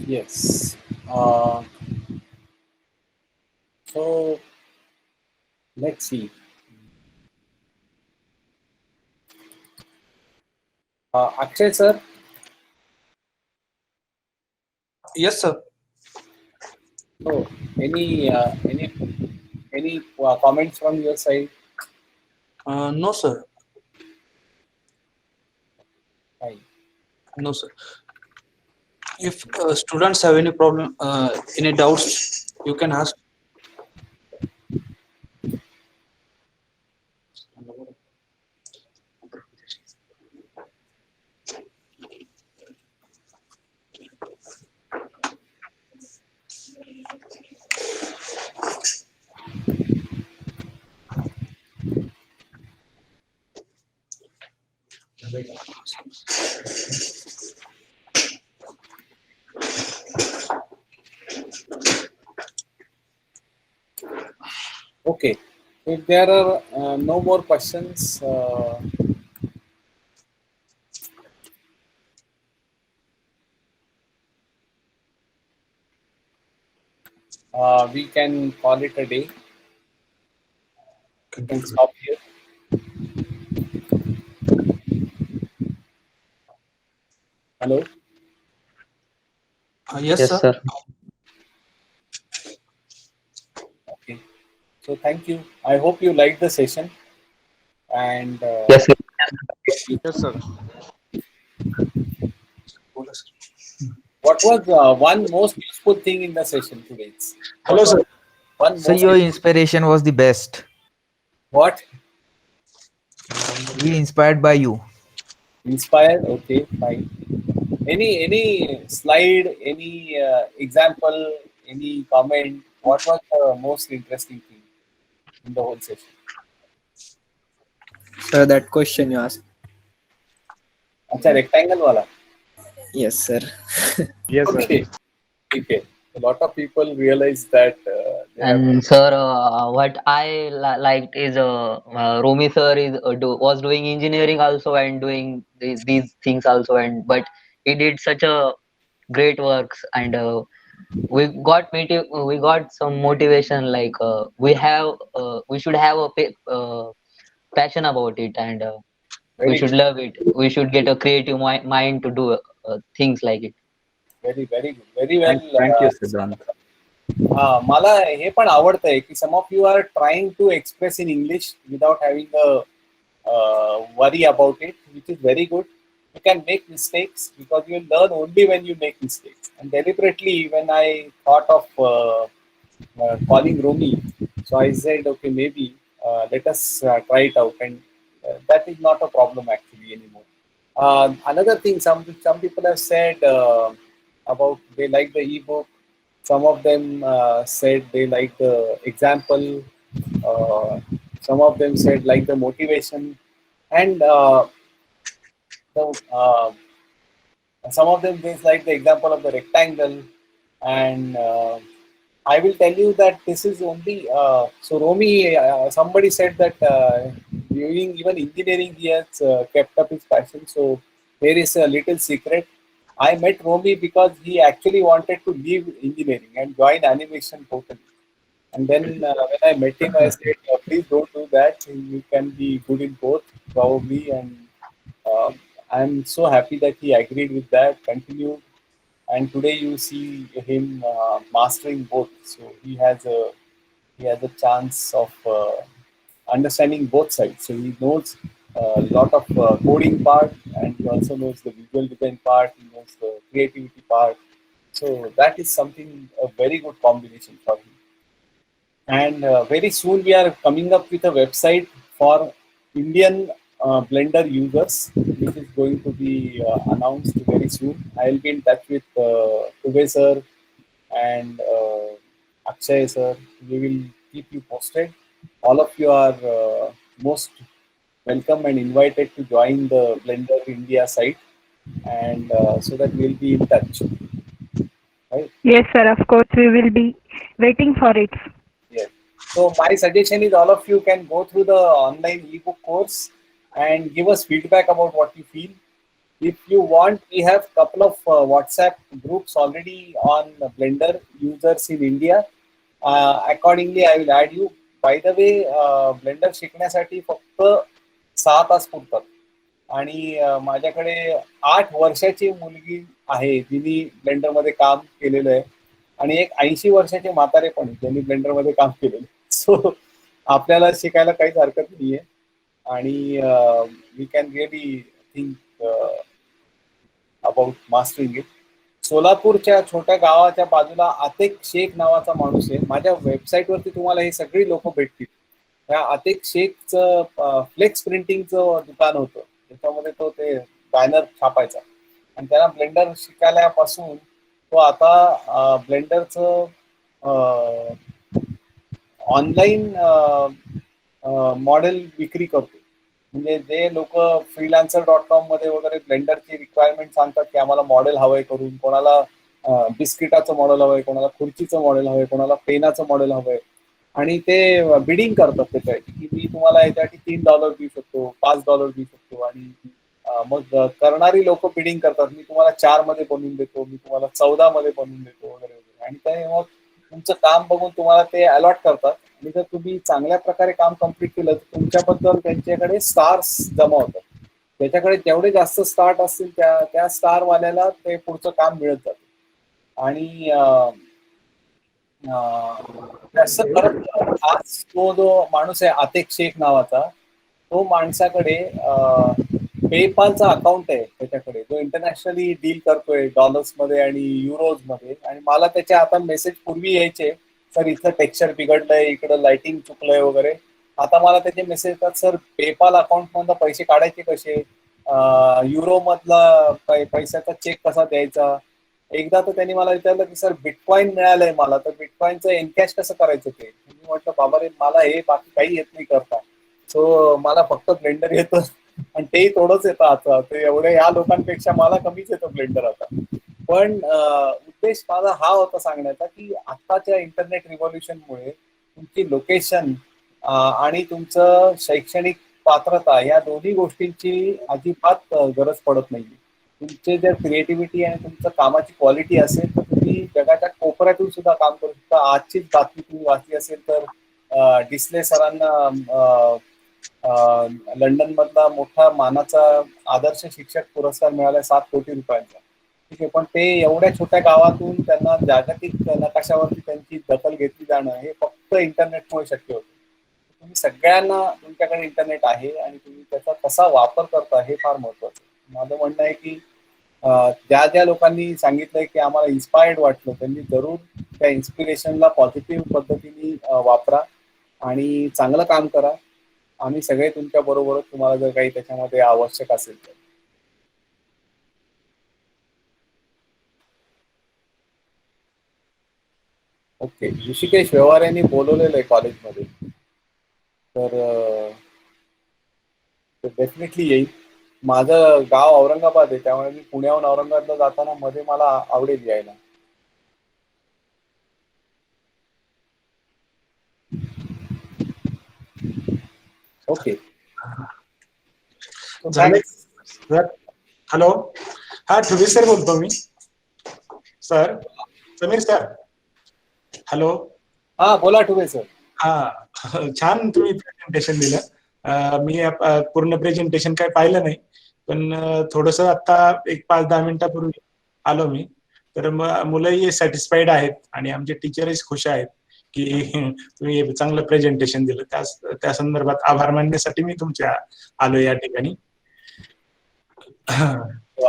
Yes. So let's see. Akshay sir. Yes, sir. So any comments from your side? No, sir. Fine. No, sir. If students have any problem, any doubts, you can ask. Okay. If there are no more questions, we can call it a day. We can stop here. Hello. Yes, Yes, sir. sir. Okay. So thank you. I hope you liked the session. And Yes, sir. Yes, sir. what was one most useful thing in the session today? Hello, sir. One So most your inspiration was the best. what? We inspired by you. Inspired? Okay, fine. Any slide, any example, any comment? What was the most interesting thing in the whole session? Sir, that question you asked. अच्छा rectangle वाला. Yes, sir. Yes, sir. Okay. Okay. A lot of people realize that they have. And sir, what I liked is Romi sir is was doing engineering also and doing these things also, and but he did such a great works, and we got some motivation, like we should have a passion about it, and we Very should good. love it. We should get a creative mind to do things like it. Very good. Very well. Thank you, Siddhant. मला हे पण आवडतंय की some of you are trying to express in English without having a worry about it, which is very good. You can make mistakes because you learn only when you make mistakes. And deliberately, when I thought of calling Romi, so I said, okay, maybe let us try it out, and that is not a problem actually anymore. Another thing, some people have said about they like the ebook. Some of them said they like the example. Some of them said like the motivation, and some of them they like the example of the rectangle. And I will tell you that this is only so Romi. Somebody said that during even engineering he has kept up his passion. So there is a little secret. I met Romi because he actually wanted to leave engineering and join animation totally. And then when I met him, I said, "Please don't do that. You can be good in both, probably." And I'm so happy that he agreed with that, continued, and today you see him mastering both. So he has a chance of understanding both sides. So he knows a lot of coding part, and he also knows the visual design part. He knows the creativity part. So that is something a very good combination for him. And very soon we are coming up with a website for Indian Blender users, which is going to be announced very soon. I will be in touch with Tube sir and Akshay sir. We will keep you posted. All of you are most welcome and invited to join the Blender India site, and so that we'll be in touch. Right? Yes, sir. Of course, we will be waiting for it. Yes. So my suggestion is all of you can go through the online ebook course and give us feedback about what you feel. If you want, we have a couple of WhatsApp groups already on Blender users in India. Accordingly, I will add you. By the way, Blender शिकण्यासाठी फक्त 6 तास पुरतात आणि माझ्याकडे 8 वर्षाची मुलगी आहे जिने blender मध्ये काम केलेलं आहे आणि एक 80 वर्षाचे म्हातारे पण ज्यांनी ब्लेंडर मध्ये काम केलेलं. सो आपल्याला शिकायला काहीच हरकत नाहीये आणि we can really think about mastering it. सोलापूरच्या छोट्या गावाच्या बाजूला आतिक शेख नावाचा माणूस आहे. माझ्या वेबसाईटवरती तुम्हाला हे सगळी लोक भेटतील. त्या आतिक शेखचं फ्लेक्स प्रिंटिंगचं दुकान होतं, त्याच्यामध्ये तो ते बॅनर छापायचा आणि त्याला ब्लेंडर शिकायल्यापासून तो आता ब्लेंडरचं ऑनलाईन मॉडेल विक्री करतो. म्हणजे जे लोक freelancer.com मध्ये वगैरे ब्लेंडरची रिक्वायरमेंट सांगतात की आम्हाला मॉडेल हवंय करून, कोणाला बिस्किटाचं मॉडेल हवंय, कोणाला खुर्चीचं मॉडेल हवंय, कोणाला पेनाचं मॉडेल हवंय आणि ते बिडिंग करतात त्याच्यासाठी की मी तुम्हाला याच्यासाठी $3 देऊ शकतो, $5 देऊ शकतो आणि मग करणारी लोक बिडिंग करतात, मी तुम्हाला 4 मध्ये बनवून देतो, मी तुम्हाला 14 मध्ये बनवून देतो वगैरे वगैरे. आणि ते मग तुमचं काम बघून तुम्हाला ते अलॉट करतात आणि जर तुम्ही चांगल्या प्रकारे काम कम्प्लीट केलं तर तुमच्याबद्दल त्यांच्याकडे स्टार्स जमा होतात. त्याच्याकडे जेवढे जास्त स्टार्ट असतील त्या स्टारवाल्याला ते पुढचं काम मिळत जातं. आणि असं खरं आज तो जो माणूस आहे आतिक शेख नावाचा, तो माणसाकडे पेपालचा अकाउंट आहे त्याच्याकडे, जो इंटरनॅशनली डील करतोय डॉलर्समध्ये आणि युरोजमध्ये. आणि मला त्याच्या आता मेसेज पूर्वी यायचे, सर इथलं टेक्स्चर बिघडलंय, इकडं लाइटिंग चुकलंय वगैरे. आता मला त्याचे मेसेज येतात, सर पेपाल अकाउंट मधनं पैसे काढायचे कसे, युरो मधला पैशाचा चेक कसा द्यायचा. एकदा तर त्यांनी मला विचारलं की सर बिटकॉइन मिळालंय मला, तर बिटकॉइनचं एनकॅश कसं करायचं ते. मी म्हटलं बाबा रे मला हे बाकी काही येत नाही करता, सो मला फक्त ब्लेंडर येतं आणि तेही थोडंच येतं आता. ते एवढे या लोकांपेक्षा मला कमीच येतं ब्लेंडर आता. पण उद्देश माझा हा होता सांगण्याचा की आताच्या इंटरनेट रिव्हॉल्युशनमुळे तुमची लोकेशन आणि तुमचं शैक्षणिक पात्रता या दोन्ही गोष्टींची अजिबात गरज पडत नाही. तुमचे जर क्रिएटिव्हिटी आणि तुमचं कामाची क्वालिटी असेल तर तुम्ही जगाच्या कोपऱ्यातून सुद्धा काम करू शकता. आजचीच बातमी तुम्ही वाचली असेल तर डिसले सरांना लंडन मधला मोठा मानाचा आदर्श शिक्षक पुरस्कार मिळाला 7 कोटी रुपयांचा. ठीक आहे, पण ते एवढ्या छोट्या गावातून त्यांना जागतिक नकाशावरती त्यांची दखल घेतली जाणं हे फक्त इंटरनेटमुळे शक्य होतं. तुम्ही सगळ्यांना तुमच्याकडे इंटरनेट आहे आणि तुम्ही त्याचा कसा वापर करता हे फार महत्वाचं. माझं म्हणणं आहे की ज्या ज्या लोकांनी सांगितलंय की आम्हाला इन्स्पायर्ड वाटलं त्यांनी जरूर त्या इन्स्पिरेशनला पॉझिटिव्ह पद्धतीने वापरा आणि चांगलं काम करा. आम्ही सगळे तुमच्या बरोबर, तुम्हाला जर काही त्याच्यामध्ये आवश्यक असेल तर. ओके, ऋषिकेश व्यवहार यांनी बोलवलेलं आहे कॉलेजमध्ये, तर डेफिनेटली येईल. माझं गाव औरंगाबाद आहे, त्यामुळे मी पुण्याहून औरंगाबादला जाताना मध्ये मला आवडेल यायला. ओके, हॅलो, हा ठुबे सर बोलतो मी. Sir Sameer sir, hello. हा बोला ठुबे सर. हा, छान तुम्ही प्रेझेंटेशन दिलं. मी पूर्ण प्रेझेंटेशन काही पाहिलं नाही, पण थोडस आता एक 5-10 मिनिटापूर्वी आलो मी. तर मुलंही सॅटिस्फाईड आहेत आणि आमचे टीचरही खुश आहेत की तुम्ही चांगलं प्रेझेंटेशन दिलं. त्या संदर्भात आभार मानण्यासाठी मी तुमच्या आलो या ठिकाणी.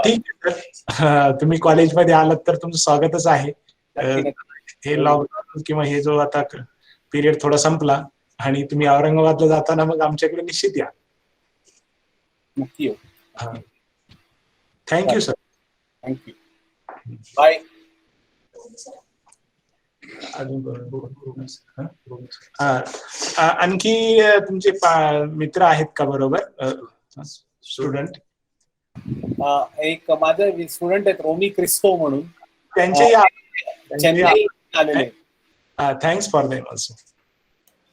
ठीक आहे, तुम्ही कॉलेजमध्ये आलात तर तुमचं स्वागतच आहे. हे लॉकडाऊन किंवा हे जो आता पिरियड थोडा संपला आणि तुम्ही औरंगाबादला जाताना मग आमच्याकडे निश्चित या. नक्की. Thank you sir. Thank you, bye. आणखी तुमचे मित्र आहेत का बरोबर स्टुडंट? एक माझे स्टुडंट आहेत रोमी क्रिस्टो म्हणून, त्यांचे चेन्नई आलेले. Thanks for them also.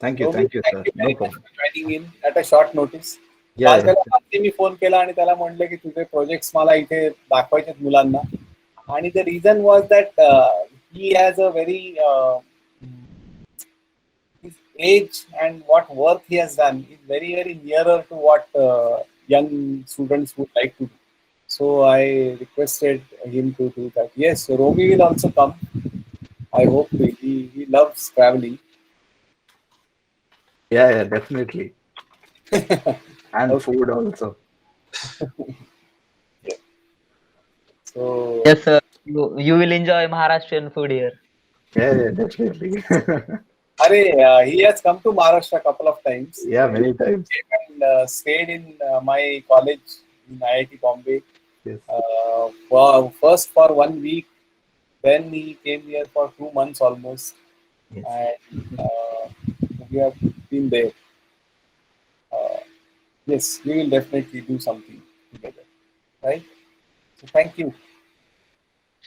Thank you sir. No problem. Joining in at a short notice. काल त्याला मी फोन केला आणि त्याला म्हटलं की तुझे प्रोजेक्ट्स मला इथे दाखवायचे मुलांना. आणि the reason was that he has a very age and what work he has done is very, very nearer to what young students would like to do. So I requested him to do that. Yes, Romy will also come. I hope he loves traveling. Yeah, definitely. And food also. Yeah. So yes, sir. You will enjoy Maharashtrian food here. Yeah, definitely. He has come to Maharashtra a couple of times. Yeah, many times. And stayed in my college in IIT Bombay. Yes. First for 1 week, then he came here for 2 months almost. Yes. And we have been there. Yes, we will definitely do something together, right? So thank you.